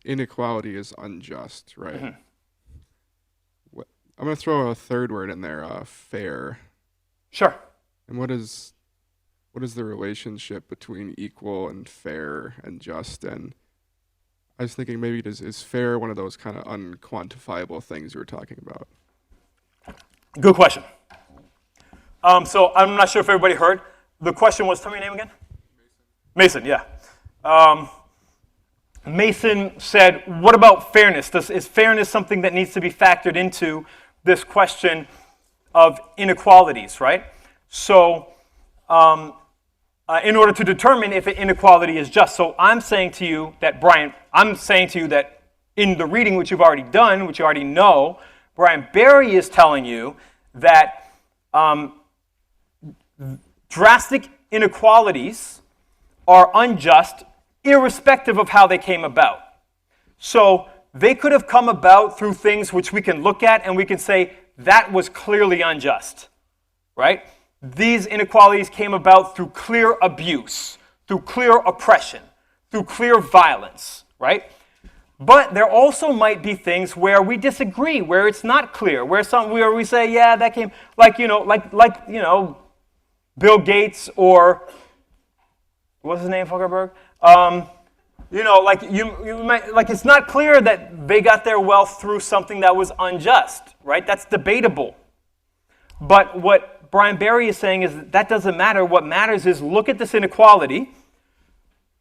inequality is unjust, right?
Mm-hmm.
I'm going to throw a third word in there, fair.
Sure.
And what is the relationship between equal and fair and just? And I was thinking maybe is fair one of those kind of unquantifiable things you were talking about?
Good question. So I'm not sure if everybody heard. The question was, tell me your name again? Mason, yeah. Mason said, what about fairness? Is fairness something that needs to be factored into this question of inequalities, right? So in order to determine if an inequality is just. So I'm saying to you that, Bryan, in the reading which you've already done, which you already know, Bryan Berry is telling you that drastic inequalities are unjust irrespective of how they came about. So they could have come about through things which we can look at and we can say that was clearly unjust, right? These inequalities came about through clear abuse, through clear oppression, through clear violence, right? But there also might be things where we disagree, where it's not clear, where we say, yeah, that came, like Bill Gates or what's his name, Zuckerberg? You might, like, it's not clear that they got their wealth through something that was unjust, right? That's debatable. But what Brian Barry is saying is that doesn't matter. What matters is look at this inequality,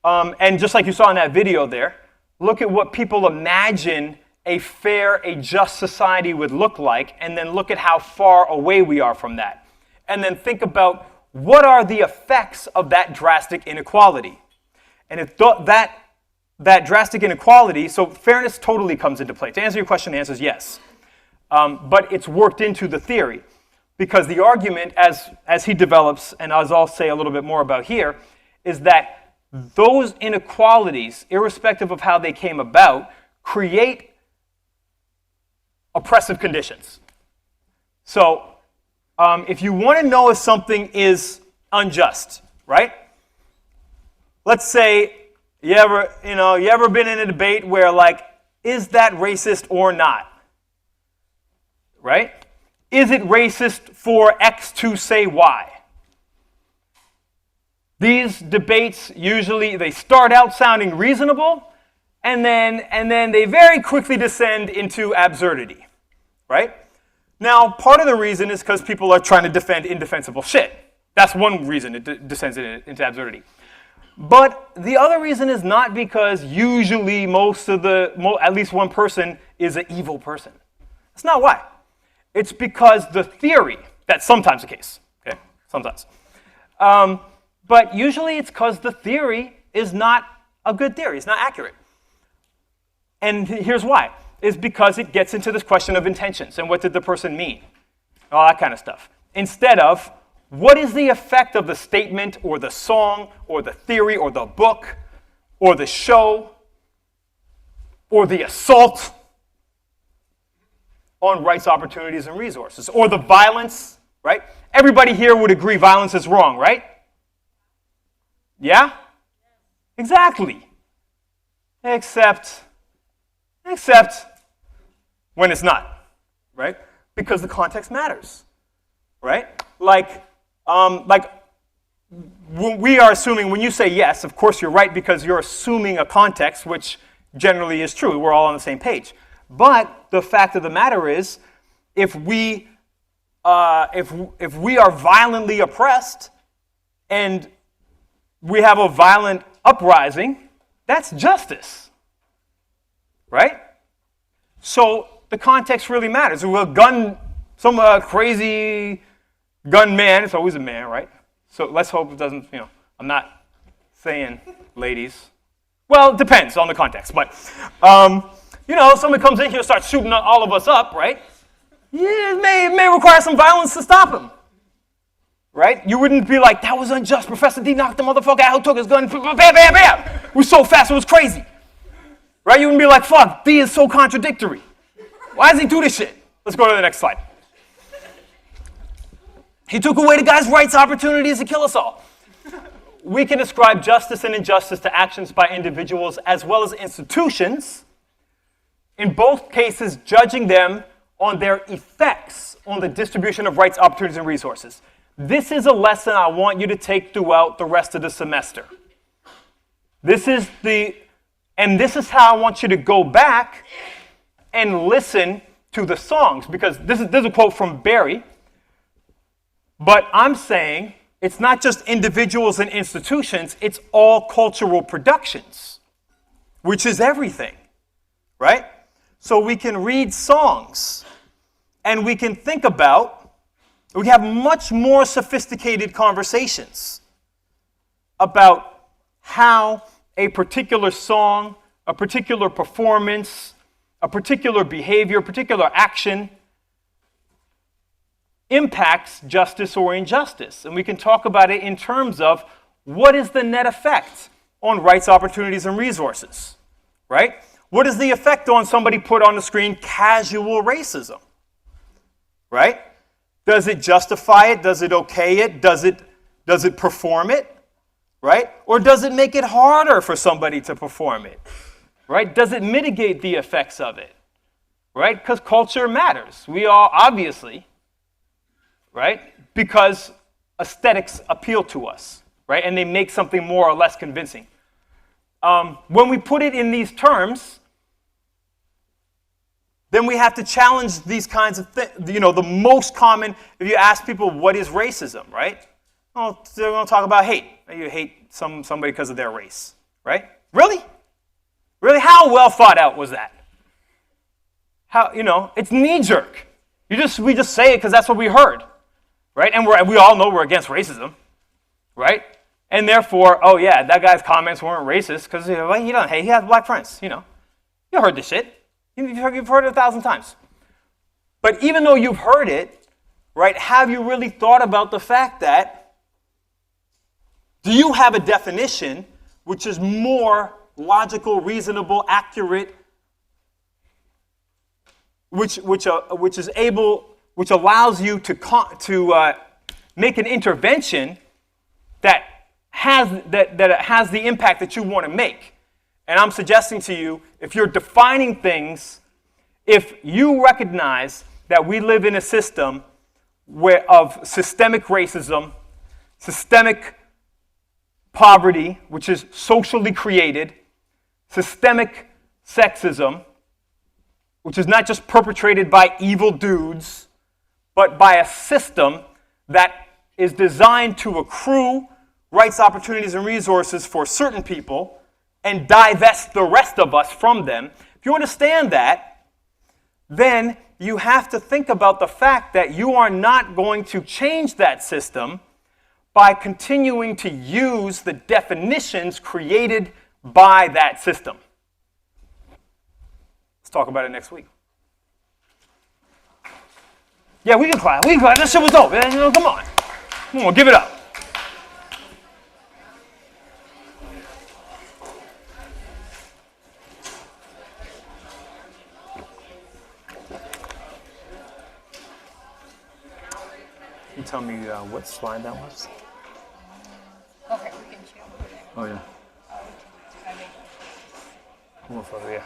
and just like you saw in that video there, look at what people imagine a fair, a just society would look like, and then look at how far away we are from that. And then think about what are the effects of that drastic inequality. And if that drastic inequality, so fairness totally comes into play. To answer your question, the answer is yes. But it's worked into the theory. Because the argument, as he develops, and as I'll say a little bit more about here, is that those inequalities, irrespective of how they came about, create oppressive conditions. So if you want to know if something is unjust, right? Let's say you ever been in a debate where, like, is that racist or not? Right? Is it racist for X to say Y? These debates usually, they start out sounding reasonable, and then they very quickly descend into absurdity, right? Now, part of the reason is because people are trying to defend indefensible shit. That's one reason it descends into absurdity. But the other reason is not because usually at least one person is an evil person. That's not why. It's because the theory, that's sometimes the case, okay, sometimes. But usually it's because the theory is not a good theory, it's not accurate. And here's why. It's because it gets into this question of intentions and what did the person mean, all that kind of stuff. Instead of, what is the effect of the statement or the song or the theory or the book or the show or the assault on rights, opportunities, and resources, or the violence, right? Everybody here would agree violence is wrong, right? Yeah? Exactly. Except when it's not, right? Because the context matters, right? Like we are assuming, when you say yes, of course you're right because you're assuming a context, which generally is true. We're all on the same page. But the fact of the matter is, if we are violently oppressed and we have a violent uprising, that's justice, right? So the context really matters. Some crazy gunman, it's always a man, right? So let's hope it doesn't, I'm not saying ladies. Well, it depends on the context, but someone comes in here and starts shooting all of us up, right? Yeah, it may require some violence to stop him, right? You wouldn't be like, that was unjust. Professor D knocked the motherfucker out who took his gun, bam, bam, bam. It was so fast, it was crazy, right? You wouldn't be like, fuck, D is so contradictory. Why does he do this shit? Let's go to the next slide. He took away the guy's rights, opportunities to kill us all. We can ascribe justice and injustice to actions by individuals as well as institutions, in both cases judging them on their effects on the distribution of rights, opportunities, and resources. This is a lesson I want you to take throughout the rest of the semester. This is how I want you to go back and listen to the songs, because this is a quote from Barry, but I'm saying it's not just individuals and institutions, it's all cultural productions, which is everything, right? So we can read songs and we can we have much more sophisticated conversations about how a particular song, a particular performance, a particular behavior, a particular action impacts justice or injustice. And we can talk about it in terms of what is the net effect on rights, opportunities, and resources, right? What is the effect on somebody put on the screen casual racism? Right? Does it justify it? Does it okay it? Does it perform it? Right? Or does it make it harder for somebody to perform it? Right? Does it mitigate the effects of it? Right? Because culture matters. We all, obviously, right? Because aesthetics appeal to us, right? And they make something more or less convincing. When we put it in these terms, then we have to challenge these kinds of things. You know, the most common, if you ask people, what is racism, right? Oh, they're going to talk about hate. You hate somebody because of their race, right? Really? Really? How well thought out was that? How, you know, it's knee-jerk. We just say it because that's what we heard, right? And we all know we're against racism, right? And therefore, oh yeah, that guy's comments weren't racist because he has black friends, you know. You heard this shit. You've heard it 1,000 times. But even though you've heard it, right, have you really thought about the fact that, do you have a definition which is more logical, reasonable, accurate, which allows you to make an intervention that has the impact that you want to make? And I'm suggesting to you, if you're defining things, if you recognize that we live in a system of systemic racism, systemic poverty, which is socially created, systemic sexism, which is not just perpetrated by evil dudes, but by a system that is designed to accrue rights, opportunities, and resources for certain people and divest the rest of us from them. If you understand that, then you have to think about the fact that you are not going to change that system by continuing to use the definitions created by that system. Let's talk about it next week. Yeah, we can clap. That shit was dope. You know, come on. Come on, give it up. Can you tell me what slide that was?
Okay, we can chill.
Oh, yeah. Come on, further, yeah.